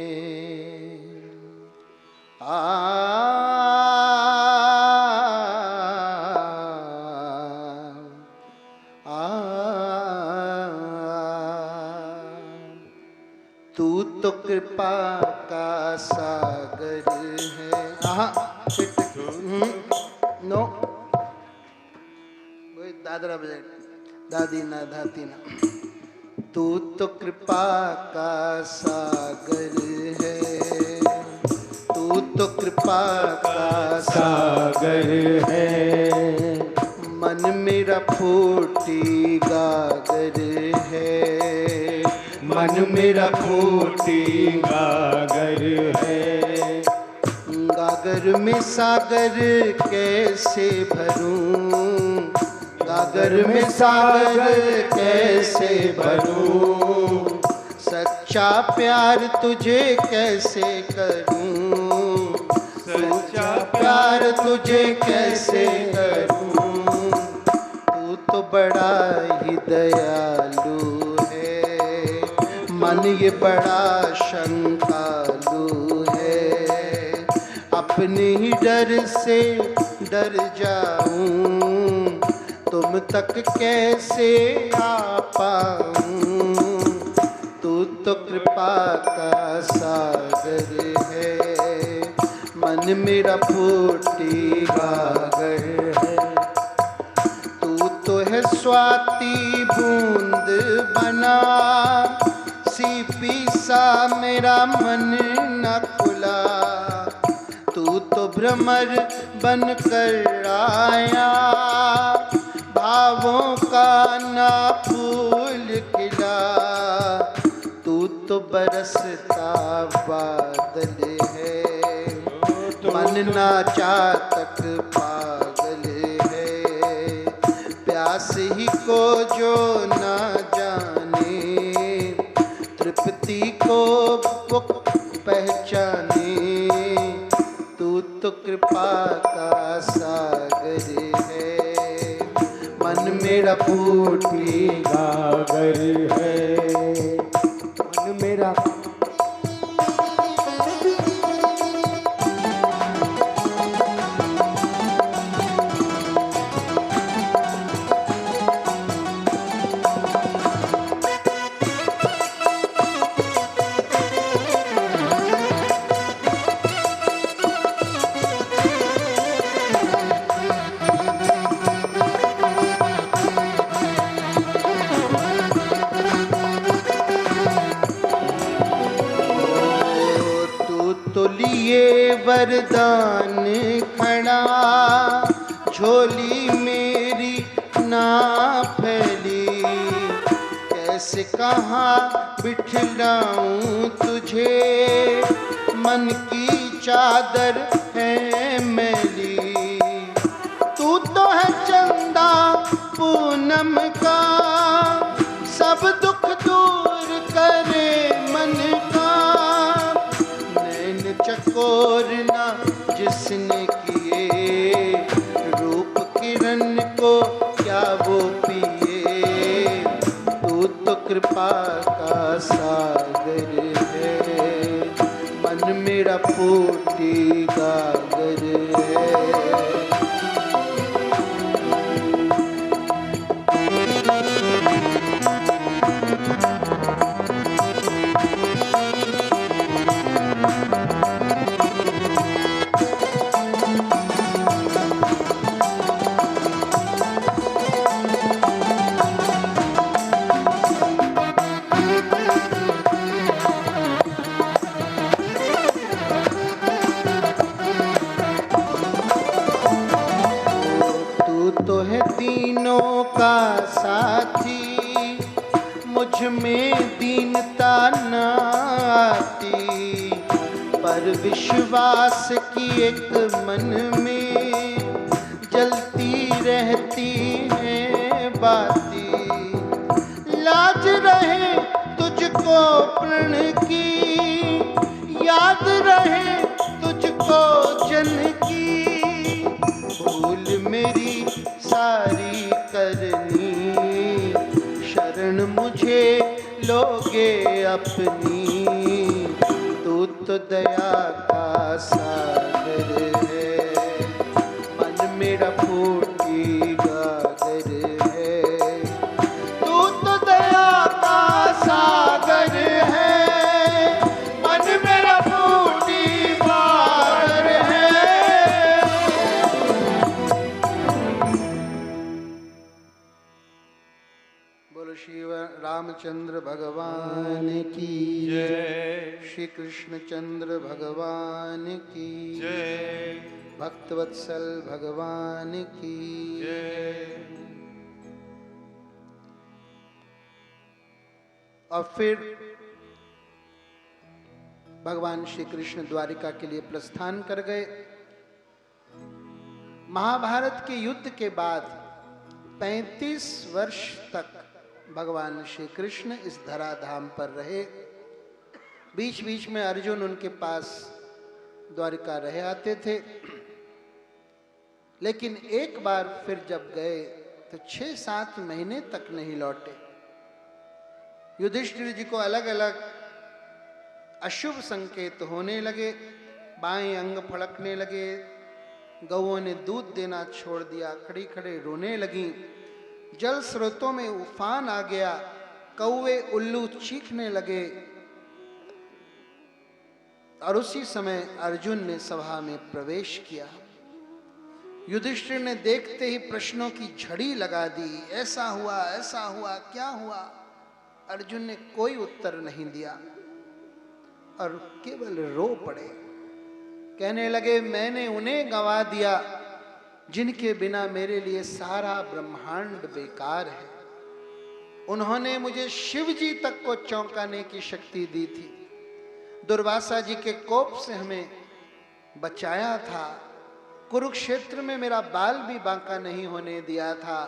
Speaker 1: तू तो कृपा का सागर है। नो, दादरा बजाए, दादी ना धाती ना। तू तो कृपा का सागर है, तू तो कृपा का
Speaker 2: सागर है,
Speaker 1: मन मेरा फूटी गागर है,
Speaker 2: मन मेरा फूटी गागर है।
Speaker 1: गागर में सागर कैसे भरूं, गागर में सागर कैसे भरूं, सच्चा प्यार तुझे कैसे करूं, सच्चा प्यार तुझे कैसे करूं। तू तो बड़ा ही दयालु है, मन ये बड़ा शंकालु है। अपने ही डर से डर जाऊं, तुम तक कैसे आ पाऊं। तू तो कृपा का सागर है, मन मेरा फूटी गागर है। तू तो है स्वाति बूंद बना, सीपी सा मेरा मन न खुला। तू तो भ्रमर बन कर आया, भावों का ना फूल खिला। तू तो बरसता बादल है, मन ना चातक पागल है। प्यास ही को जो ना जाने, तृप्ति को पहचाने। तू तो कृपा का सागर है, मन मेरा फूटी
Speaker 2: गागर है,
Speaker 1: मन मेरा। वरदान खड़ा, झोली मेरी ना फैली। कैसे कैसे कहाँ बिठलाऊं तुझे, मन की चादर है मैली, तू तो है चंदा पूनम का, सब दुख दूर करे मन का। नैन चकोरना जिसने किए, रूप किरण को क्या वो पिए, तू तो कृपा का सागर है, मन मेरा फूटी गागर है। तो है तीनों का साथी, मुझ में दीनता न आती, पर विश्वास की एक मन में जलती रहती है बाती। लाज रहे तुझको प्रण की, याद रहे तुझको जन की, भूल मेरी सारी करनी, शरण मुझे लोगे अपनी, तू तो दया का सागर है, मन मेरा फूटी गागर है, तू तो दया का सागर है, मन मेरा फूटी गागर है। बोलो श्री रामचंद्र भगवान की
Speaker 2: जय,
Speaker 1: श्री कृष्ण चंद्र भगवान की
Speaker 2: जय,
Speaker 1: भक्तवत्सल भगवान की
Speaker 2: जय।
Speaker 1: और फिर भगवान श्री कृष्ण द्वारिका के लिए प्रस्थान कर गए। महाभारत के युद्ध के बाद 35 वर्ष तक भगवान श्री कृष्ण इस धराधाम पर रहे। बीच बीच में अर्जुन उनके पास द्वारिका रहे आते थे, लेकिन एक बार फिर जब गए तो 6-7 महीने तक नहीं लौटे। युधिष्ठिर जी को अलग अलग अशुभ संकेत होने लगे, बाएं अंग फड़कने लगे, गौओं ने दूध देना छोड़ दिया, खड़ी खड़े रोने लगी, जल स्रोतों में उफान आ गया, कौवे उल्लू चीखने लगे। और उसी समय अर्जुन ने सभा में प्रवेश किया। युधिष्ठिर ने देखते ही प्रश्नों की झड़ी लगा दी, ऐसा हुआ, क्या हुआ? अर्जुन ने कोई उत्तर नहीं दिया और केवल रो पड़े। कहने लगे, मैंने उन्हें गंवा दिया जिनके बिना मेरे लिए सारा ब्रह्मांड बेकार है। उन्होंने मुझे शिव जी तक को चौंकाने की शक्ति दी थी, दुर्वासा जी के कोप से हमें बचाया था, कुरुक्षेत्र में मेरा बाल भी बांका नहीं होने दिया था।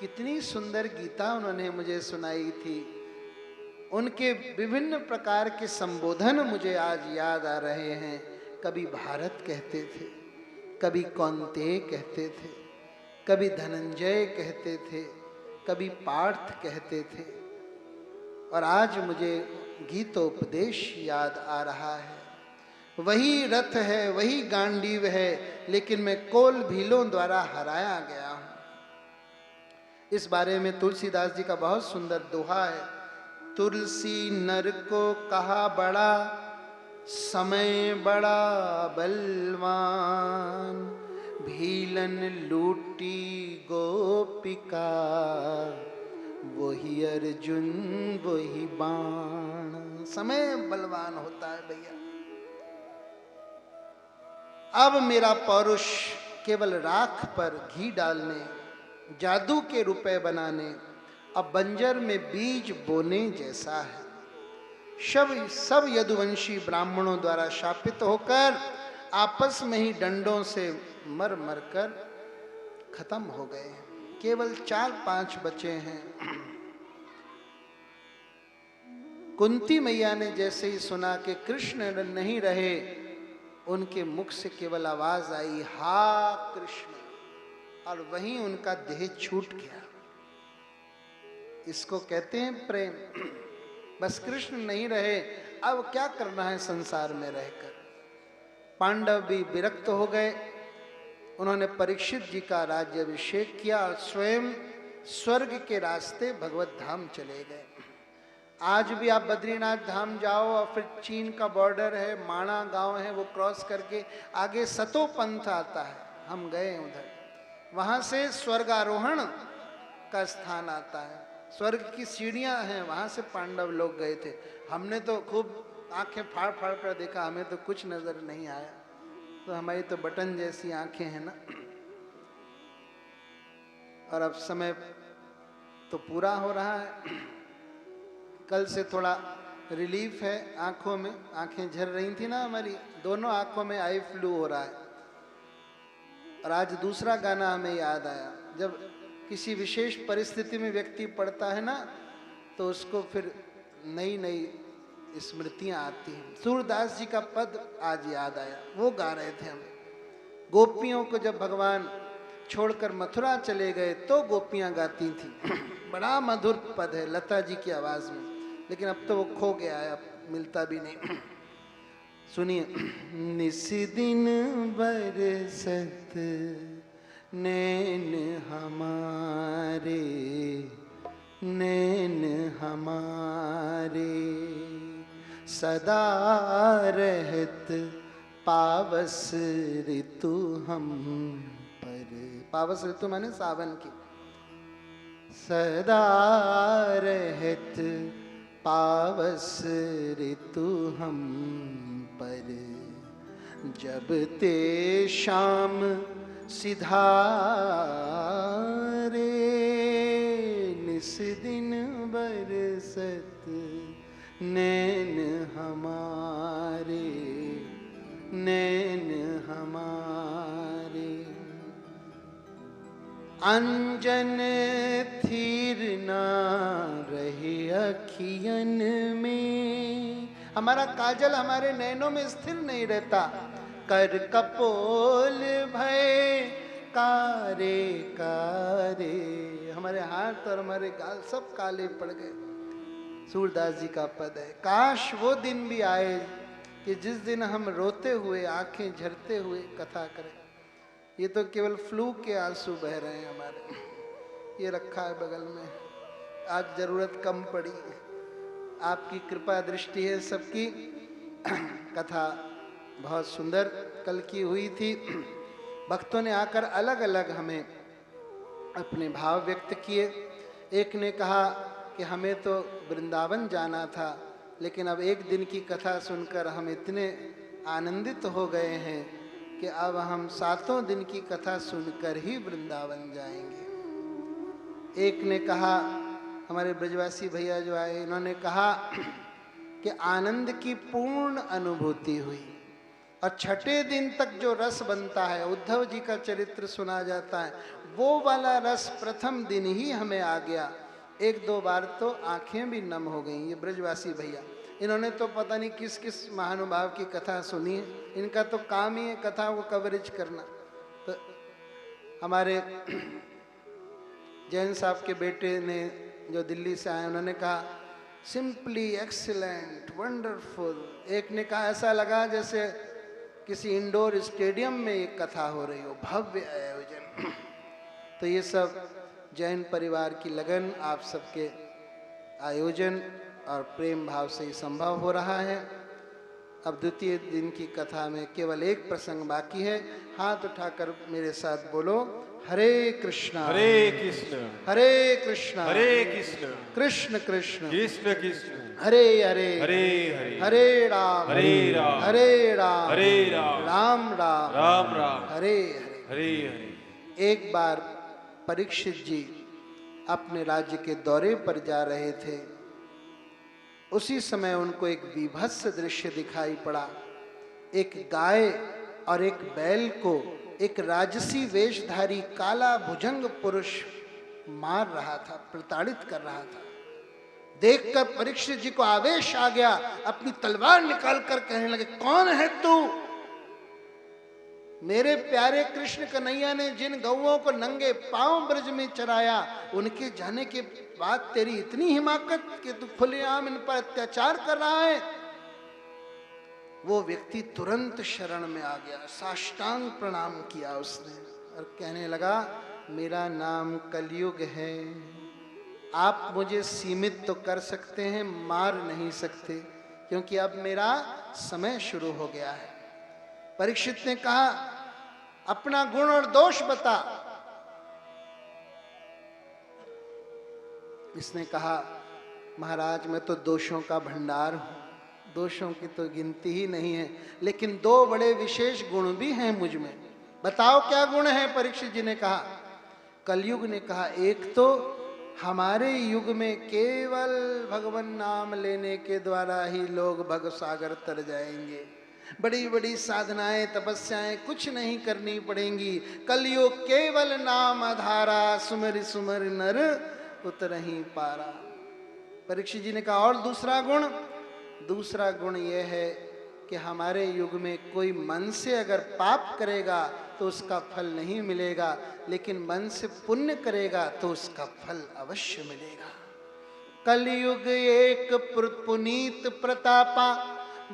Speaker 1: कितनी सुंदर गीता उन्होंने मुझे सुनाई थी। उनके विभिन्न प्रकार के संबोधन मुझे आज याद आ रहे हैं। कभी भारत कहते थे, कभी कौन्तेय कहते थे, कभी धनंजय कहते थे, कभी पार्थ कहते थे, और आज मुझे गीतोपदेश याद आ रहा है। वही रथ है, वही गांडीव है, लेकिन मैं कोल भीलों द्वारा हराया गया हूं। इस बारे में तुलसीदास जी का बहुत सुंदर दोहा है। तुलसी नर को कहा बड़ा, समय बड़ा बलवान, भीलन लूटी गोपिका, वही अर्जुन वही बाण। समय बलवान होता है भैया। अब मेरा पौरुष केवल राख पर घी डालने, जादू के रुपए बनाने अब बंजर में बीज बोने जैसा है। सब यदुवंशी ब्राह्मणों द्वारा शापित होकर आपस में ही डंडों से मर मर कर खत्म हो गए हैं। केवल 4-5 बचे हैं। कुंती मैया ने जैसे ही सुना कि कृष्ण नहीं रहे, उनके मुख से केवल आवाज आई, हा कृष्ण, और वहीं उनका देह छूट गया। इसको कहते हैं प्रेम। बस कृष्ण नहीं रहे, अब क्या करना है संसार में रहकर। पांडव भी विरक्त हो गए। उन्होंने परीक्षित जी का राज्याभिषेक किया और स्वयं स्वर्ग के रास्ते भगवत धाम चले गए। आज भी आप बद्रीनाथ धाम जाओ और फिर चीन का बॉर्डर है, माणा गांव है, वो क्रॉस करके आगे सतो पंथ आता है, हम गए उधर। वहां से स्वर्गारोहण का स्थान आता है, स्वर्ग की सीढ़ियां हैं, वहां से पांडव लोग गए थे। हमने तो खूब आंखें फाड़ फाड़ कर देखा, हमें तो कुछ नजर नहीं आया। तो हमारी तो बटन जैसी आंखें हैं ना। और अब समय तो पूरा हो रहा है। कल से थोड़ा रिलीफ है आंखों में, आंखें झर रही थी ना हमारी, दोनों आंखों में आई फ्लू हो रहा है। और आज दूसरा गाना हमें याद आया, जब किसी विशेष परिस्थिति में व्यक्ति पड़ता है ना, तो उसको फिर नई नई स्मृतियां आती हैं। सूरदास जी का पद आज याद आया, वो गा रहे थे हम। गोपियों को जब भगवान छोड़कर मथुरा चले गए तो गोपियां गाती थी। बड़ा मधुर पद है लता जी की आवाज में, लेकिन अब तो वो खो गया है, अब मिलता भी नहीं। सुनिए। निस दिन बरसत नैन हमारे, नैन हमारे, सदा रहत पावस ऋतु हम पर। पावस ऋतु माने सावन की। सदा रहत पावस ऋतु हम पर, जब ते शाम सिधारे, निस दिन बरसत नैन हमारे, नैन हमारे। अंजन थीर ना रहे अखियन में, हमारा काजल हमारे नैनों में स्थिर नहीं रहता। कर कपोल भय कारे कारे, हमारे हाथ और हमारे गाल सब काले पड़ गए। सूरदास जी का पद है। काश वो दिन भी आए कि जिस दिन हम रोते हुए, आंखें झरते हुए कथा करें। ये तो केवल फ्लू के आंसू बह रहे हैं हमारे। ये रखा है बगल में, आज जरूरत कम पड़ी, आपकी कृपा दृष्टि है सबकी। कथा बहुत सुंदर कल की हुई थी। भक्तों ने आकर अलग अलग हमें अपने भाव व्यक्त किए। एक ने कहा कि हमें तो वृंदावन जाना था, लेकिन अब एक दिन की कथा सुनकर हम इतने आनंदित हो गए हैं कि अब हम 7 दिन की कथा सुनकर ही वृंदावन जाएंगे। एक ने कहा, हमारे ब्रजवासी भैया जो आए, इन्होंने कहा कि आनंद की पूर्ण अनुभूति हुई। और 6ठे दिन तक जो रस बनता है, उद्धव जी का चरित्र सुना जाता है, वो वाला रस प्रथम दिन ही हमें आ गया। 1-2 बार तो आंखें भी नम हो गई। ये ब्रजवासी भैया, इन्होंने तो पता नहीं किस किस महानुभाव की कथा सुनी है। इनका तो काम ही है कथा को कवरेज करना। तो हमारे जैन साहब के बेटे ने, जो दिल्ली से आए, उन्होंने कहा सिंपली एक्सीलेंट, वंडरफुल। एक ने कहा ऐसा लगा जैसे किसी इंडोर स्टेडियम में एक कथा हो रही हो, भव्य आयोजन। तो ये सब जैन परिवार की लगन, आप सबके आयोजन और प्रेम भाव से ही संभव हो रहा है। अब द्वितीय दिन की कथा में केवल एक प्रसंग बाकी है। हाथ उठाकर मेरे साथ बोलो, हरे कृष्णा
Speaker 2: हरे कृष्ण
Speaker 1: हरे कृष्णा
Speaker 2: हरे कृष्ण
Speaker 1: कृष्ण कृष्ण
Speaker 2: कृष्ण कृष्ण
Speaker 1: हरे हरे
Speaker 2: हरे हरे
Speaker 1: हरे राम
Speaker 2: हरे राम
Speaker 1: हरे राम
Speaker 2: हरे राम
Speaker 1: राम राम
Speaker 2: राम राम
Speaker 1: हरे हरे।
Speaker 2: हरे हरे।
Speaker 1: एक बार परीक्षित जी अपने राज्य के दौरे पर जा रहे थे। उसी समय उनको एक विभत्स दृश्य दिखाई पड़ा। एक गाय और एक बैल को एक राजसी वेशधारी काला भुजंग पुरुष मार रहा था, प्रताड़ित कर रहा था। देखकर परीक्षित जी को आवेश आ गया, अपनी तलवार निकालकर कहने लगे, कौन है तू? मेरे प्यारे कृष्ण कन्हैया ने जिन गौओं को नंगे पांव ब्रज में चराया, उनके जाने के बाद तेरी इतनी हिमाकत कि तू खुलेआम इन पर अत्याचार कर रहा है। वो व्यक्ति तुरंत शरण में आ गया, साष्टांग प्रणाम किया उसने और कहने लगा, मेरा नाम कलयुग है। आप मुझे सीमित तो कर सकते हैं, मार नहीं सकते, क्योंकि अब मेरा समय शुरू हो गया है। परीक्षित ने कहा, अपना गुण और दोष बता। इसने कहा, महाराज मैं तो दोषों का भंडार हूं, दोषों की तो गिनती ही नहीं है, लेकिन दो बड़े विशेष गुण भी हैं मुझ में। बताओ क्या गुण है? परीक्षित जी ने कहा। कलयुग ने कहा, एक तो हमारे युग में केवल भगवान नाम लेने के द्वारा ही लोग भव सागर तर जाएंगे, बड़ी बड़ी साधनाएं तपस्याएं कुछ नहीं करनी पड़ेंगी। कलयुग केवल नाम आधारा, सुमर सुमर नर उतरहि पारा। परीक्षित जी ने कहा, और दूसरा गुण? दूसरा गुण यह है कि हमारे युग में कोई मन से अगर पाप करेगा तो उसका फल नहीं मिलेगा, लेकिन मन से पुण्य करेगा तो उसका फल अवश्य मिलेगा। कलयुग एक पुनीत प्रतापा,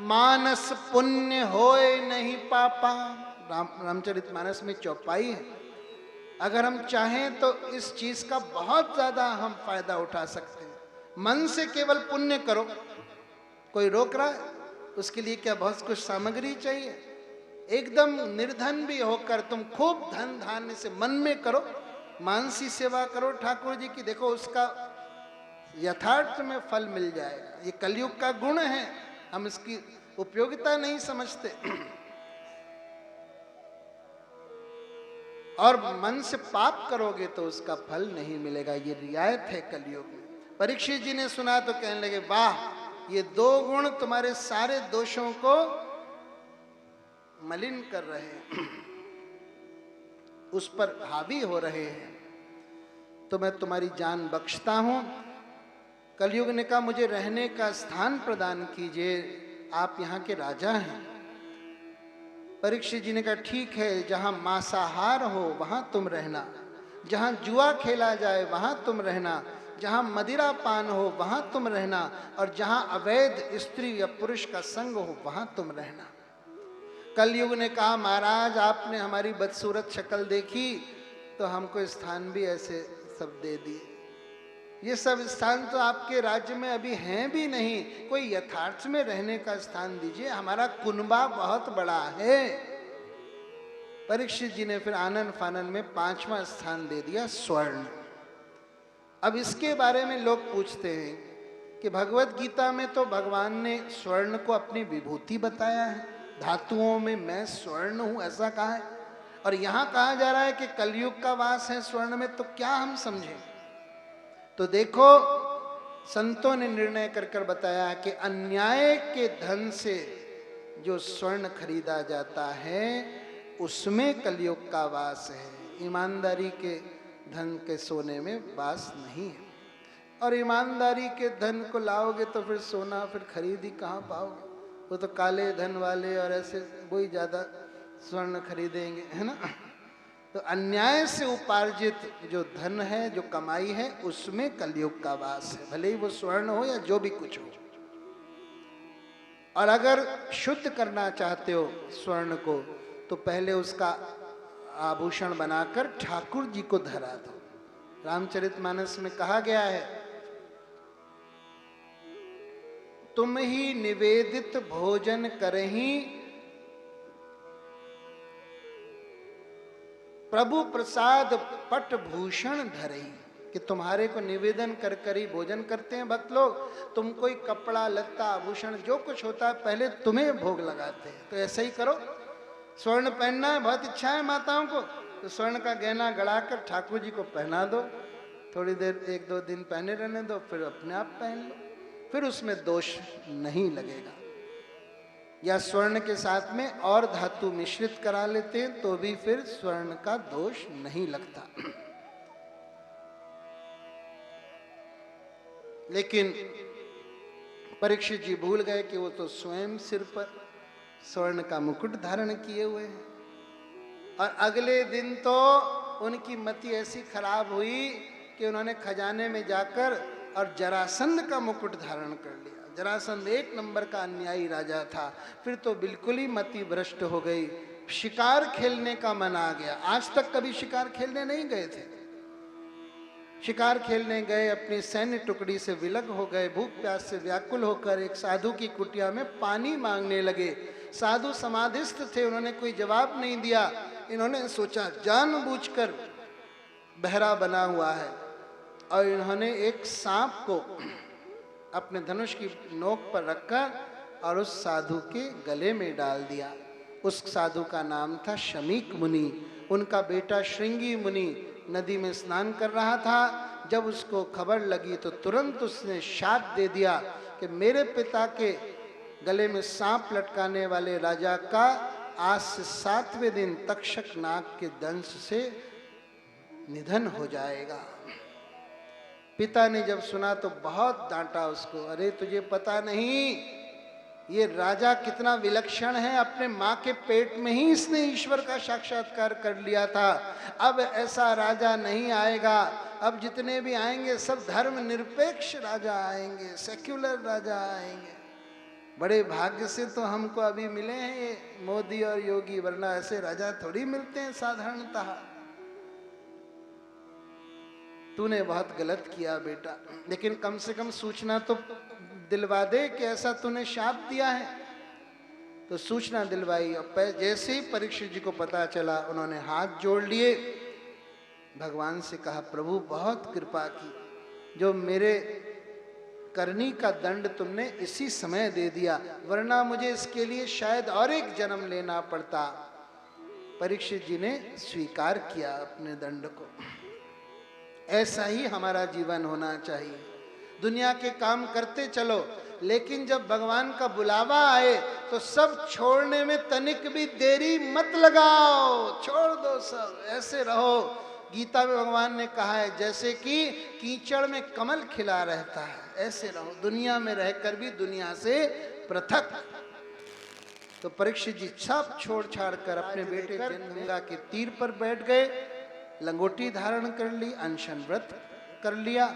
Speaker 1: मानस पुण्य होए नहीं पापा। रामचरितमानस में चौपाई है। अगर हम चाहें तो इस चीज का बहुत ज्यादा हम फायदा उठा सकते हैं। मन से केवल पुण्य करो, कोई रोक रहा है? उसके लिए क्या बहुत कुछ सामग्री चाहिए? एकदम निर्धन भी होकर तुम खूब धन धान्य से मन में करो, मानसी सेवा करो ठाकुर जी की, देखो उसका यथार्थ में फल मिल जाएगा। ये कलयुग का गुण है, हम इसकी उपयोगिता नहीं समझते। और मन से पाप करोगे तो उसका फल नहीं मिलेगा, ये रियायत है कलयुग में। परीक्षित जी ने सुना तो कहने लगे, वाह, ये दो गुण तुम्हारे सारे दोषों को मलिन कर रहे हैं, उस पर हावी हो रहे हैं, तो मैं तुम्हारी जान बख्शता हूं। कलयुग ने कहा, मुझे रहने का स्थान प्रदान कीजिए, आप यहाँ के राजा हैं। परीक्षित जी ने कहा, ठीक है, जहां मांसाहार हो वहां तुम रहना, जहां जुआ खेला जाए वहां तुम रहना, जहां मदिरा पान हो वहां तुम रहना, और जहां अवैध स्त्री या पुरुष का संग हो वहां तुम रहना। कलयुग ने कहा, महाराज आपने हमारी बदसूरत शक्ल देखी तो हमको स्थान भी ऐसे सब दे दिए। ये सब स्थान तो आपके राज्य में अभी हैं भी नहीं, कोई यथार्थ में रहने का स्थान दीजिए, हमारा कुनबा बहुत बड़ा है। परीक्षित जी ने फिर आनन फानन में 5वां स्थान दे दिया, स्वर्ण। अब इसके बारे में लोग पूछते हैं कि भगवत गीता में तो भगवान ने स्वर्ण को अपनी विभूति बताया है, धातुओं में मैं स्वर्ण हूं ऐसा कहा है, और यहां कहा जा रहा है कि कलयुग का वास है स्वर्ण में, तो क्या हम समझें? तो देखो, संतों ने निर्णय कर कर बताया कि अन्याय के धन से जो स्वर्ण खरीदा जाता है उसमें कलयुग का वास है, ईमानदारी के धन के सोने में वास नहीं है। और ईमानदारी के धन को लाओगे तो फिर सोना फिर खरीद ही कहाँ पाओगे? वो तो काले धन वाले और ऐसे वही ज्यादा स्वर्ण खरीदेंगे, है ना। तो अन्याय से उपार्जित जो धन है, जो कमाई है, उसमें कलयुग का वास है, भले ही वो स्वर्ण हो या जो भी कुछ हो। और अगर शुद्ध करना चाहते हो स्वर्ण को, तो पहले उसका आभूषण बनाकर ठाकुर जी को धरा दो। रामचरितमानस में कहा गया है, तुम ही निवेदित भोजन करही, प्रभु प्रसाद पट भूषण धरई। कि तुम्हारे को निवेदन कर कर ही भोजन करते हैं भक्त लोग, तुम कोई कपड़ा लत्ता आभूषण जो कुछ होता है पहले तुम्हें भोग लगाते हैं। तो ऐसा ही करो, स्वर्ण पहनना है, बहुत इच्छा है माताओं को, तो स्वर्ण का गहना गढ़ाकर ठाकुर जी को पहना दो, थोड़ी देर 1-2 दिन पहने रहने दो, फिर अपने आप पहन लो, फिर उसमें दोष नहीं लगेगा। या स्वर्ण के साथ में और धातु मिश्रित करा लेते हैं तो भी फिर स्वर्ण का दोष नहीं लगता। लेकिन परीक्षित जी भूल गए कि वो तो स्वयं सिर पर स्वर्ण का मुकुट धारण किए हुए हैं। और अगले दिन तो उनकी मति ऐसी खराब हुई कि उन्होंने खजाने में जाकर और जरासंध का मुकुट धारण कर लिया। जरासंध 1 नंबर का अन्यायी राजा था। फिर तो बिल्कुल ही मति भ्रष्ट हो गई। शिकार खेलने का मन आ गया। आज तक कभी शिकार खेलने नहीं गए थे। शिकार खेलने गए, अपनी सैन्य टुकड़ी से विलग हो गए, भूख प्यास से व्याकुल होकर एक साधु की कुटिया में पानी मांगने लगे। साधु समाधिस्थ थे, उन्होंने कोई जवाब नहीं दिया। इन्होंने सोचा जानबूझकर बहरा बना हुआ है, और इन्होंने एक सांप को अपने धनुष की नोक पर रखकर और उस साधु के गले में डाल दिया। उस साधु का नाम था शमीक मुनि। उनका बेटा श्रृंगी मुनि नदी में स्नान कर रहा था। जब उसको खबर लगी तो तुरंत उसने शाप दे दिया कि मेरे पिता के गले में सांप लटकाने वाले राजा का आज से 7वें दिन तक्षक नाग के दंश से निधन हो जाएगा। पिता ने जब सुना तो बहुत डांटा उसको। अरे तुझे पता नहीं ये राजा कितना विलक्षण है, अपने माँ के पेट में ही इसने ईश्वर का साक्षात्कार कर लिया था। अब ऐसा राजा नहीं आएगा। अब जितने भी आएंगे सब धर्म निरपेक्ष राजा आएंगे, सेक्युलर राजा आएंगे। बड़े भाग्य से तो हमको अभी मिले हैं ये मोदी और योगी, वरना ऐसे राजा थोड़ी मिलते हैं साधारणतः। तूने बहुत गलत किया बेटा, लेकिन कम से कम सूचना तो दिलवा दे कि ऐसा तूने शाप दिया है। तो सूचना दिलवाई। और जैसे ही परीक्षित जी को पता चला, उन्होंने हाथ जोड़ लिए, भगवान से कहा प्रभु बहुत कृपा की, जो मेरे करनी का दंड तुमने इसी समय दे दिया, वरना मुझे इसके लिए शायद और एक जन्म लेना पड़ता। परीक्षित जी ने स्वीकार किया अपने दंड को। ऐसा ही हमारा जीवन होना चाहिए। दुनिया के काम करते चलो, लेकिन जब भगवान का बुलावा आए तो सब छोड़ने में तनिक भी देरी मत लगाओ, छोड़ दो सब, ऐसे रहो। गीता में भगवान ने कहा है जैसे कि कीचड़ में कमल खिला रहता है, ऐसे रहो। दुनिया में रहकर भी दुनिया से पृथक। तो परीक्षित जी सब छोड़ छाड़ कर अपने बेटे गंगा के तीर पर बैठ गए, लंगोटी धारण कर ली, अनशन व्रत कर लिया,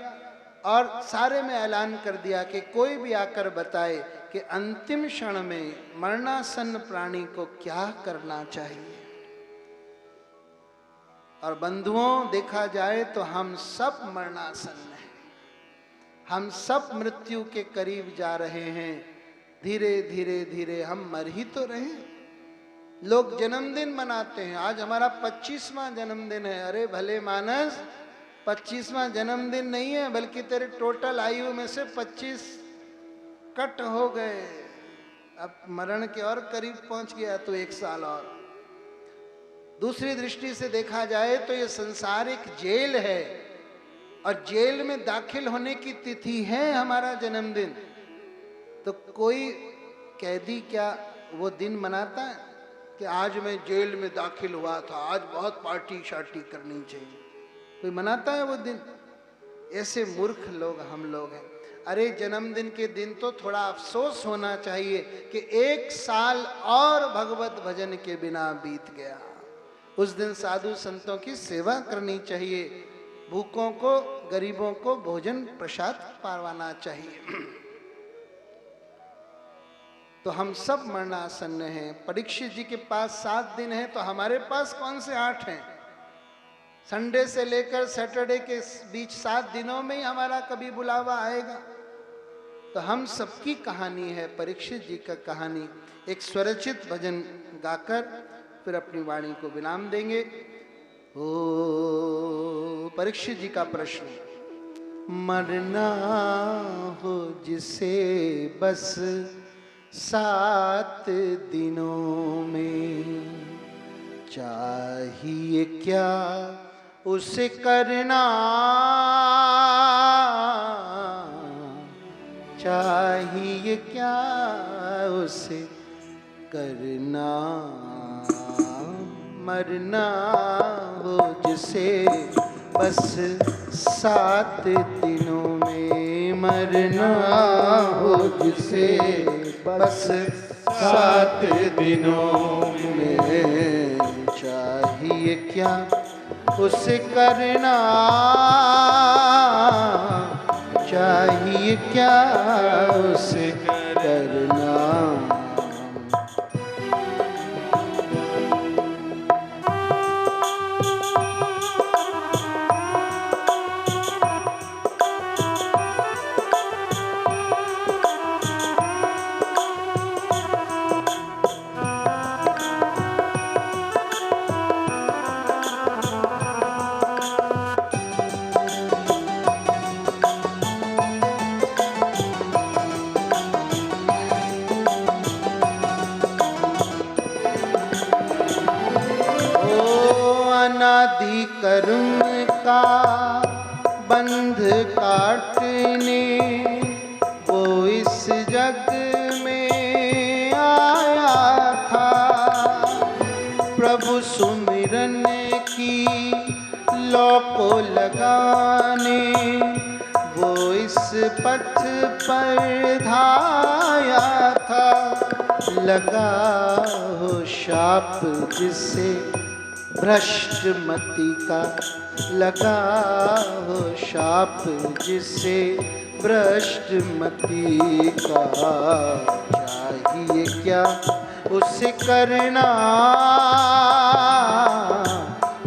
Speaker 1: और सारे में ऐलान कर दिया कि कोई भी आकर बताए कि अंतिम क्षण में मरणासन्न प्राणी को क्या करना चाहिए। और बंधुओं, देखा जाए तो हम सब मरणासन्न हैं, हम सब मृत्यु के करीब जा रहे हैं। धीरे धीरे धीरे हम मर ही तो रहे। लोग जन्मदिन मनाते हैं, आज हमारा 25वां जन्मदिन है। अरे भले मानस, 25वां जन्मदिन नहीं है, बल्कि तेरे टोटल आयु में से 25 कट हो गए। अब मरण के और करीब पहुंच गया तो 1 साल और। दूसरी दृष्टि से देखा जाए तो ये संसार एक जेल है, और जेल में दाखिल होने की तिथि है हमारा जन्मदिन। तो कोई कैदी क्या वो दिन मनाता है कि आज मैं जेल में दाखिल हुआ था, आज बहुत पार्टी शार्टी करनी चाहिए? कोई मनाता है वो दिन? ऐसे मूर्ख लोग हम लोग हैं। अरे जन्मदिन के दिन तो थोड़ा अफसोस होना चाहिए कि 1 साल और भगवत भजन के बिना बीत गया। उस दिन साधु संतों की सेवा करनी चाहिए, भूखों को, गरीबों को भोजन प्रसाद पावाना चाहिए। तो हम सब मरणासन्न हैं। परीक्षित जी के पास 7 दिन हैं, तो हमारे पास कौन से 8 हैं? संडे से लेकर सैटरडे के बीच 7 दिनों में ही हमारा कभी बुलावा आएगा। तो हम सबकी कहानी है परीक्षित जी का कहानी। एक स्वरचित भजन गाकर फिर अपनी वाणी को विराम देंगे। ओ परीक्षित जी का प्रश्न, मरना हो जिसे बस 7 दिनों में, चाहिए क्या उसे करना चाहिए क्या, उसे करना। मरना हो जिसे बस 7 दिनों में, मरना हो जिसे बस 7 दिनों में, चाहिए क्या उसे करना, चाहिए क्या उसे करना। अनादि कर्म का बंध काटने वो इस जग में आया था। प्रभु सुमिरन की लौ को लगाने वो इस पथ पर धाया था। लगा हो शाप जिसे भ्रष्ट मति का, लगा हो शाप जिसे भ्रष्ट मति का, चाहिए क्या उसे करना,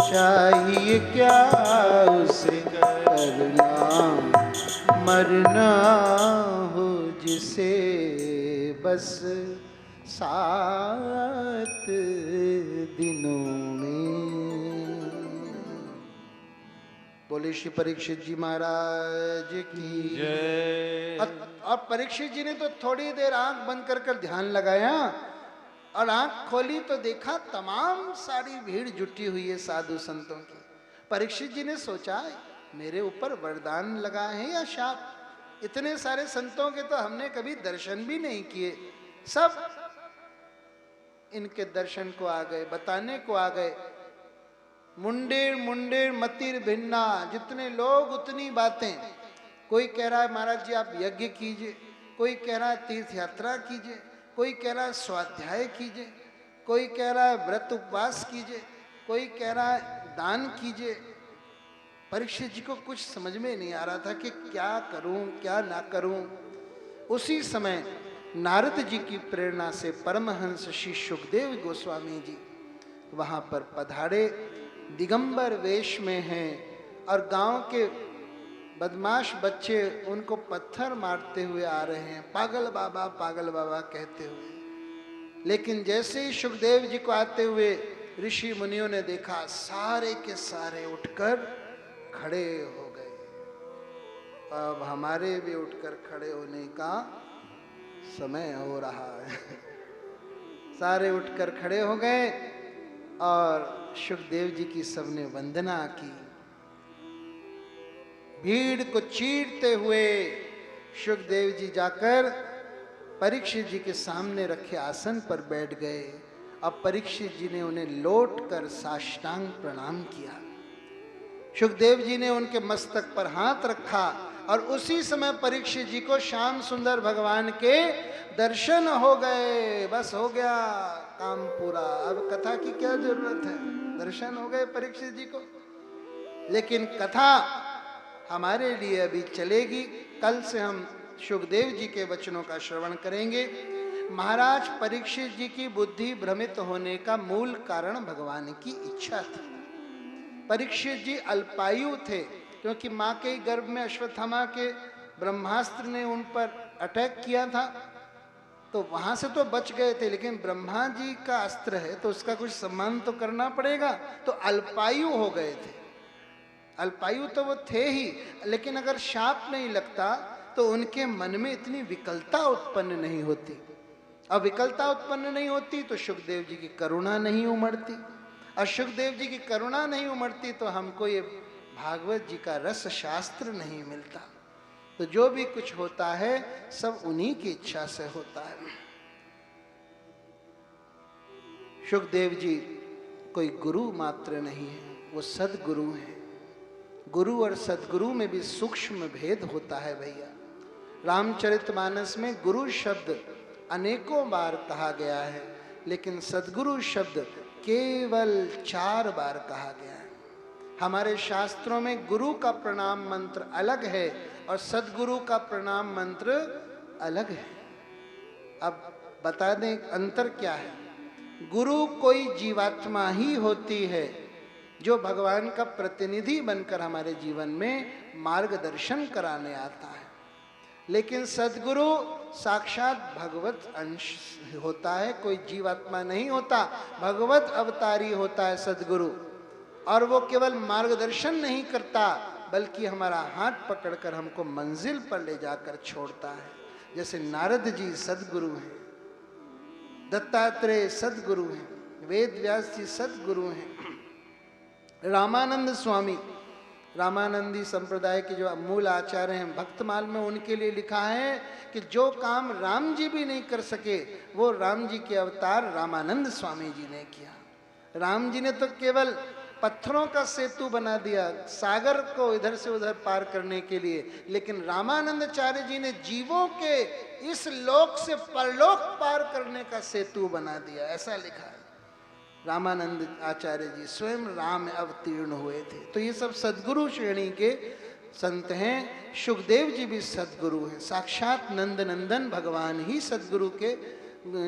Speaker 1: चाहिए क्या उसे करना। मरना हो जिसे बस 7 दिनों में। बोले श्री परीक्षित जी महाराज की
Speaker 2: जय।
Speaker 1: और परीक्षित जी ने तो थोड़ी देर आंख बंद कर कर ध्यान लगाया और आंख खोली तो देखा तमाम सारी भीड़ जुटी हुई है साधु संतों की। परीक्षित जी ने सोचा मेरे ऊपर वरदान लगा है या शाप। इतने सारे संतों के तो हमने कभी दर्शन भी नहीं किए, सब इनके दर्शन को आ गए, बताने को आ गए। मुंडेर मुंडेर मतिर भिन्ना, जितने लोग उतनी बातें। कोई कह रहा है महाराज जी आप यज्ञ कीजिए, कोई कह रहा है तीर्थ यात्रा कीजिए, कोई कह रहा है स्वाध्याय कीजिए, कोई कह रहा है व्रत उपवास कीजिए, कोई कह रहा है दान कीजिए। परीक्षित जी को कुछ समझ में नहीं आ रहा था कि क्या करूं क्या ना करूं। उसी समय नारद जी की प्रेरणा से परमहंस श्री सुखदेव गोस्वामी जी वहां पर पधारे, दिगंबर वेश में हैं और गांव के बदमाश बच्चे उनको पत्थर मारते हुए आ रहे हैं, पागल बाबा कहते हुए। लेकिन जैसे ही सुखदेव जी को आते हुए ऋषि मुनियों ने देखा, सारे के सारे उठकर खड़े हो गए। अब हमारे भी उठकर खड़े होने का समय हो रहा है। सारे उठकर खड़े हो गए और सुखदेव जी की सबने वंदना की। भीड़ को चीरते हुए सुखदेव जी जाकर परीक्षित जी के सामने रखे आसन पर बैठ गए। अब परीक्षित जी ने उन्हें लौट कर साष्टांग प्रणाम किया। सुखदेव जी ने उनके मस्तक पर हाथ रखा और उसी समय परीक्षित जी को श्याम सुंदर भगवान के दर्शन हो गए। बस हो गया काम पूरा, अब कथा की क्या जरूरत है, दर्शन हो गए परीक्षित जी को। लेकिन कथा हमारे लिए अभी चलेगी। कल से हम सुखदेव जी के वचनों का श्रवण करेंगे। महाराज परीक्षित जी की बुद्धि भ्रमित होने का मूल कारण भगवान की इच्छा थी। परीक्षित जी अल्पायु थे क्योंकि माँ के ही गर्भ में अश्वत्थामा के ब्रह्मास्त्र ने उन पर अटैक किया था, तो वहां से तो बच गए थे। लेकिन ब्रह्मा जी का अस्त्र है तो उसका कुछ सम्मान तो करना पड़ेगा, तो अल्पायु हो गए थे। अल्पायु तो वो थे ही, लेकिन अगर शाप नहीं लगता तो उनके मन में इतनी विकलता उत्पन्न नहीं होती। अब विकलता उत्पन्न नहीं होती तो सुखदेव जी की करुणा नहीं उमड़ती। और सुखदेव जी की करुणा नहीं उमड़ती तो हमको ये भागवत जी का रस शास्त्र नहीं मिलता। तो जो भी कुछ होता है सब उन्हीं की इच्छा से होता है। सुखदेव जी कोई गुरु मात्र नहीं है, वो सदगुरु हैं। गुरु और सदगुरु में भी सूक्ष्म भेद होता है भैया। रामचरितमानस में गुरु शब्द अनेकों बार कहा गया है, लेकिन सदगुरु शब्द केवल 4 बार कहा गया है। हमारे शास्त्रों में गुरु का प्रणाम मंत्र अलग है और सदगुरु का प्रणाम मंत्र अलग है। अब बता दें अंतर क्या है। गुरु कोई जीवात्मा ही होती है जो भगवान का प्रतिनिधि बनकर हमारे जीवन में मार्गदर्शन कराने आता है, लेकिन सदगुरु साक्षात भगवत अंश होता है, कोई जीवात्मा नहीं होता, भगवत अवतारी होता है सदगुरु। और वो केवल मार्गदर्शन नहीं करता बल्कि हमारा हाथ पकड़कर हमको मंजिल पर ले जाकर छोड़ता है। जैसे नारद जी सदगुरु हैं, दत्तात्रेय सदगुरु हैं, वेद व्यास जी सदगुरु हैं, रामानंद स्वामी रामानंदी संप्रदाय के जो मूल आचार्य हैं, भक्तमाल में उनके लिए लिखा है कि जो काम राम जी भी नहीं कर सके वो राम जी के अवतार रामानंद स्वामी जी ने किया। राम जी ने तो केवल पत्थरों का सेतु बना दिया सागर को इधर से उधर पार करने के लिए, लेकिन रामानंदाचार्य जी ने जीवों के इस लोक से परलोक पार करने का सेतु बना दिया, ऐसा लिखा है। रामानंद आचार्य जी स्वयं राम अवतीर्ण हुए थे। तो ये सब सदगुरु श्रेणी के संत हैं। सुखदेव जी भी सदगुरु हैं, साक्षात नंद नंदन भगवान ही सदगुरु के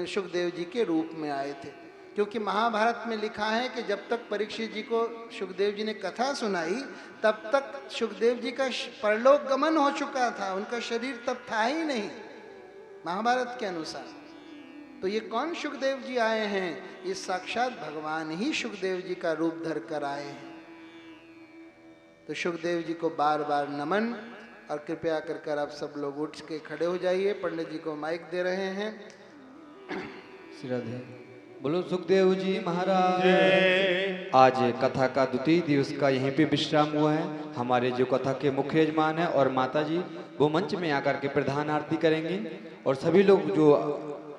Speaker 1: सुखदेव जी के रूप में आए थे। क्योंकि महाभारत में लिखा है कि जब तक परीक्षित जी को सुखदेव जी ने कथा सुनाई तब तक सुखदेव जी का परलोक गमन हो चुका था, उनका शरीर तब था ही नहीं महाभारत के अनुसार। तो ये कौन सुखदेव जी आए हैं? ये साक्षात भगवान ही सुखदेव जी का रूप धर कर आए हैं। तो सुखदेव जी को बार बार नमन, और कृपया कर आप सब लोग उठ के खड़े हो जाइए। पंडित जी को माइक दे रहे हैं।
Speaker 3: श्रीराधे बोलो सुखदेव जी महाराज। आज कथा का द्वितीय दिवस का यहीं पे विश्राम हुआ है। हमारे जो कथा के मुख्य यजमान है और माता जी वो मंच में आकर के प्रधान आरती करेंगे, और सभी लोग जो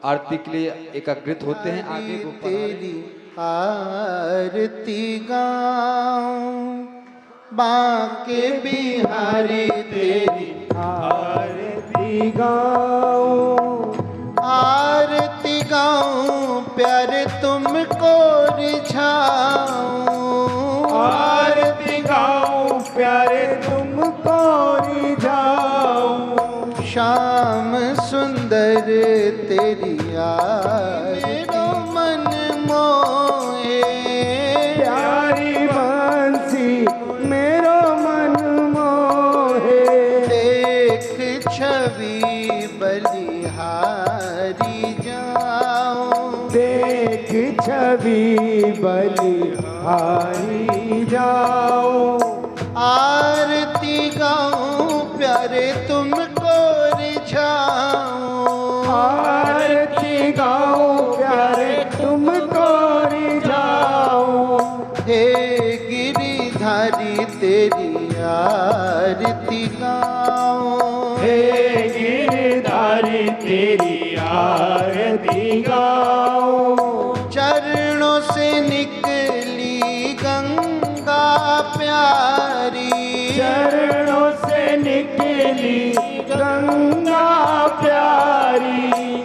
Speaker 3: आरती के लिए एकाग्रित होते हैं आगे को
Speaker 1: तेरी आरती गाऊं, बांके बिहारी तेरी आरती गाऊं, आरती गाऊं प्यारे तुमको रिझाऊं,
Speaker 2: आरती गाऊं प्यारे तुमको रिझाऊं,
Speaker 1: श्याम सुंदर तेरी मेरो मन मोहे,
Speaker 2: प्यारी बंसी मेरो मन मोहे,
Speaker 1: देख छवि बलिहारी जाऊं,
Speaker 2: देख छवि बलिहारी जाऊं,
Speaker 1: आरती गाऊं प्यारे तुमको रिझाऊं,
Speaker 2: आरती गाऊं प्यारे तुमको रिझाऊं,
Speaker 1: हे गिरिधारी तेरी आरती गाऊं,
Speaker 2: हे गिरधारी तेरी आरती गाऊं,
Speaker 1: चरणों से निकली गंगा प्यारी,
Speaker 2: चरणों से निकली गंगा प्यारी,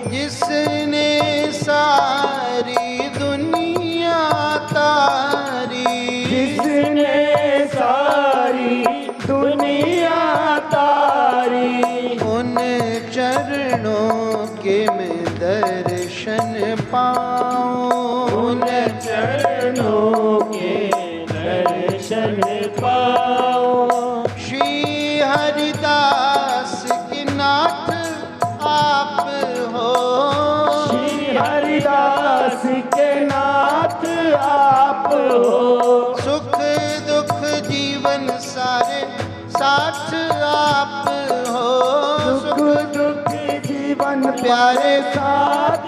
Speaker 1: जिसने सारी दुनिया तारी,
Speaker 2: जिसने सारी दुनिया तारी,
Speaker 1: उन चरणों के मैं दर्शन पाऊं,
Speaker 2: उन चरणों के दर्शन पाऊं,
Speaker 1: श्री हरिदास के नाथ आप हो,
Speaker 2: श्री हरिदास के नाथ आप हो,
Speaker 1: सुख दुख जीवन सारे साथ आप हो,
Speaker 2: सुख दुख जीवन
Speaker 1: प्यारे
Speaker 2: साथ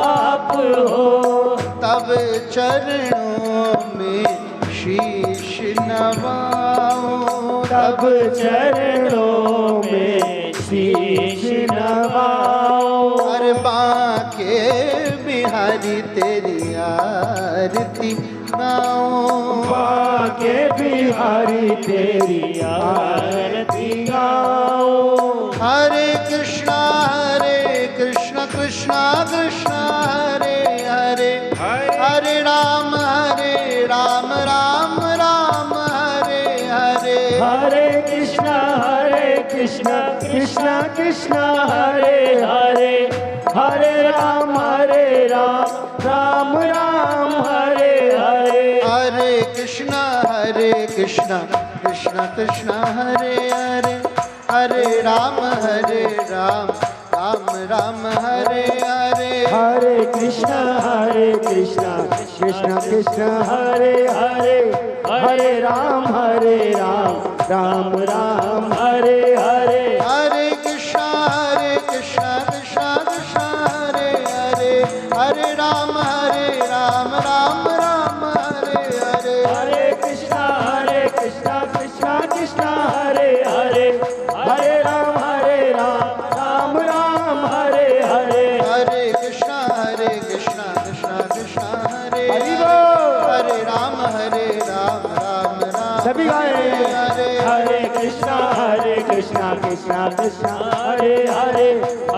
Speaker 2: आप हो,
Speaker 1: तब चरणों में शीश नवाऊं,
Speaker 2: तब चरणों में शीश नवाओ।
Speaker 1: अरे बांके बिहारी तेरी आरती गाऊं,
Speaker 2: बाके बिहारी तेरी आरती गाओ।
Speaker 1: हरे कृष्णा कृष्ण कृष्णा हरे हरे, हरे राम राम राम हरे हरे।
Speaker 2: हरे कृष्णा कृष्णा कृष्णा हरे हरे, हरे राम राम राम हरे हरे।
Speaker 1: हरे कृष्णा कृष्ण कृष्ण हरे हरे, हरे राम राम राम हरे हरे।
Speaker 2: हरे कृष्णा कृष्ण कृष्ण हरे हरे, हरे राम राम राम हरे हरे।
Speaker 1: हरे कृष्णा कृष्ण कृष्ण हरे हरे, हरे राम राम राम हरे हरे।
Speaker 2: हरे कृष्णा कृष्ण कृष्ण हरे हरे, हरे राम राम राम हरे हरे।
Speaker 1: हरे कृष्णा कृष्ण कृष्ण हरे
Speaker 2: हरि
Speaker 1: हरे,
Speaker 2: बोल।
Speaker 1: हरे राम राम राम
Speaker 2: सभी गाए।
Speaker 1: हरे
Speaker 2: हरे कृष्णा कृष्ण कृष्ण हरे हरे,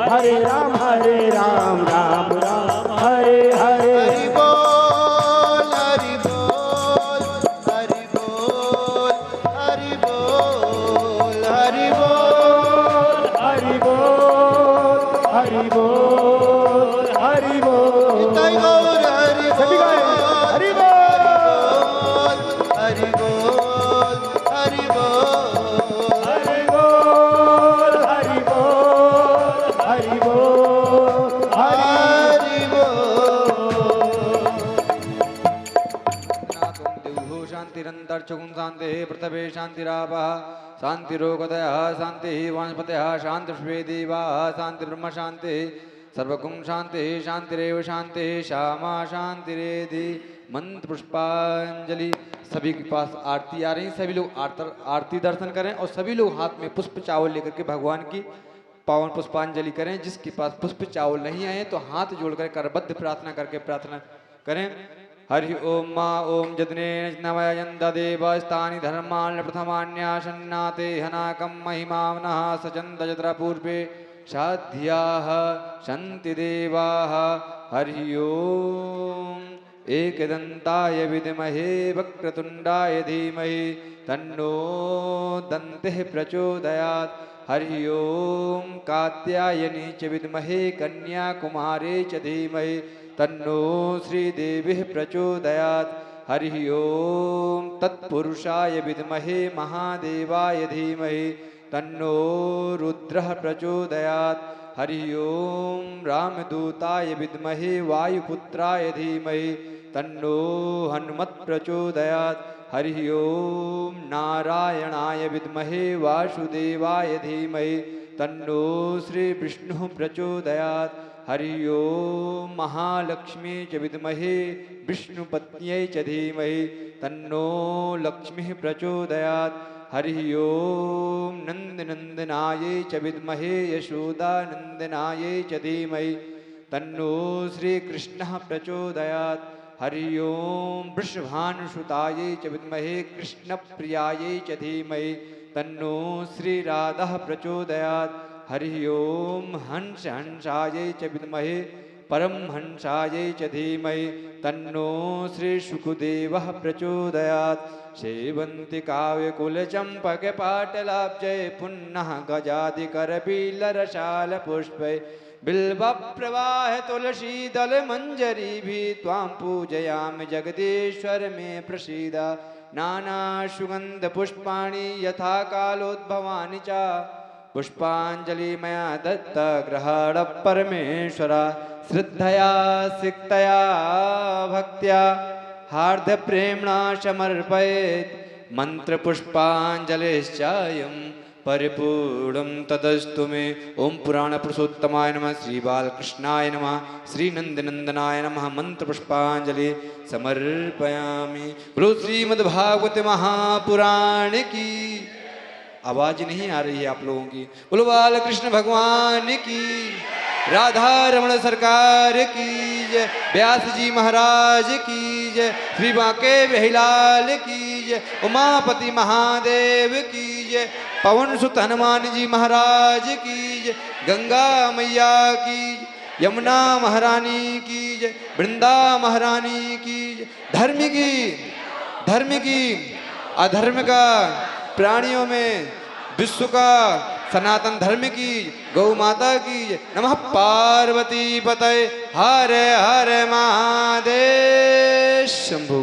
Speaker 2: हरे राम राम राम हरे हरे।
Speaker 1: हरि बोल हरि बोल हरि बोल हरि बोल हरि बोल।
Speaker 2: हरि बोल हरि बोल हरि बोल।
Speaker 1: निताई गौर हरि
Speaker 2: सभी गाए। हरि बोल
Speaker 1: हरि बोल हरि बोल।
Speaker 2: हरि बोल हरि बोल हरि बोल हरि
Speaker 1: हरि बोल।
Speaker 3: देवो शांतिरंतर चकुं शांति पृथ्वी शांतिरापः शांतिरोगतयः शांति वनस्पतयः शांतिष्वे देवाः शांति ब्रह्म शांति सर्वगुण शांति शांतिरेव शांति श्यामा शांतिरेधि। मंत्र पुष्पांजलि। सभी के पास आरती आ रही, सभी लोग आरती दर्शन करें और सभी लोग हाथ में पुष्प चावल लेकर के भगवान की पावन पुष्पांजलि करें। जिसके पास पुष्प चावल नहीं आए तो हाथ जोड़कर करबद्ध प्रार्थना करके प्रार्थना करें। हरि ओम मा ओम जदने नमयंत देवस्तानि धर्मान् प्रथमान्यासन्नाते हनाकं महिमानः सचन्द जत्र पूर्वे साध्याः सन्ति देवाः। हरि ओम एकदन्ताय विद्महे वक्रतुण्डाय धीमहि तन्नो दन्तिः प्रचोदयात्। हरि ओम कात्यायनी च विद्महे कन्याकुमारी च धीमहि तन्नो श्रीदेवी प्रचोदयात्। हरि ओम तत्पुरुषाय विद्महे महादेवाय धीमहि तन्नो रुद्रः प्रचोदयात्। हरि ओम रामदूताय विद्महे वायुपुत्राय धीमहि तन्नो हनुमत् प्रचोदयात्। हरि ओम नारायणाय विद्महे वासुदेवाय धीमहि तन्नो श्री विष्णुः प्रचोदयात्। हरि ओम महालक्ष्मी च विद्महे विष्णुपत्न्यै च धीमहि तन्नो लक्ष्मीः प्रचोदयात्। हरि ओम नंदनंदनायै च विद्महे यशोदानंदनायै च धीमहि तन्नो श्रीकृष्णः प्रचोदयात्। हरि ओम वृषभानुसुतायै च विद्महे कृष्णप्रियायै च धीमहि तन्नो श्रीराधः प्रचोदयात्। हरि ओम हंस हंसायै च विद्महे परमहंसायै च धीमहि तन्नो श्री शुकदेवः प्रचोदयात्। सेवन्ति काव्यकुलचम्पकपाटलाब्जै पुनः गजादिकरबिलरशालपुष्पै बिल्वप्रवाह तुलसीदलमञ्जरीभिः त्वां पूजयामि जगदीश्वर मे प्रसीद। नानासुगन्धपुष्पाणि यथा कालोद्भवानि च पुष्पांजलि मया दत्त ग्रहण परमेश्वर। श्रद्धया सिक्तया भक्त्या हार्द प्रेम्णा समर्पयेत् मंत्र पुष्पांजलिश्चायं परिपूर्णं तदस्तु मे। ओम पुराण पुरुषोत्तमाय नमः, श्री बालकृष्णाय नमः, श्री नंदनंदनाय नमः। मंत्र पुष्पांजलि समर्पयामि। बोलो श्रीमद्भागवत महापुराण की। आवाज नहीं आ रही है आप लोगों की। बोलो बालकृष्ण भगवान की, राधा रमण सरकार की जय, व्यास जी महाराज की जय, श्री बांके बिहारी की जय, उमापति महादेव की जय, पवन सुत हनुमान जी महाराज की जय, गंगा मैया की जय, यमुना महारानी की जय, वृंदा महारानी की जय। धर्म की अधर्म का, प्राणियों में विश्व का, सनातन धर्म की, गौ माता की जय। नमः पार्वती पतये हर हर महादेव शंभु।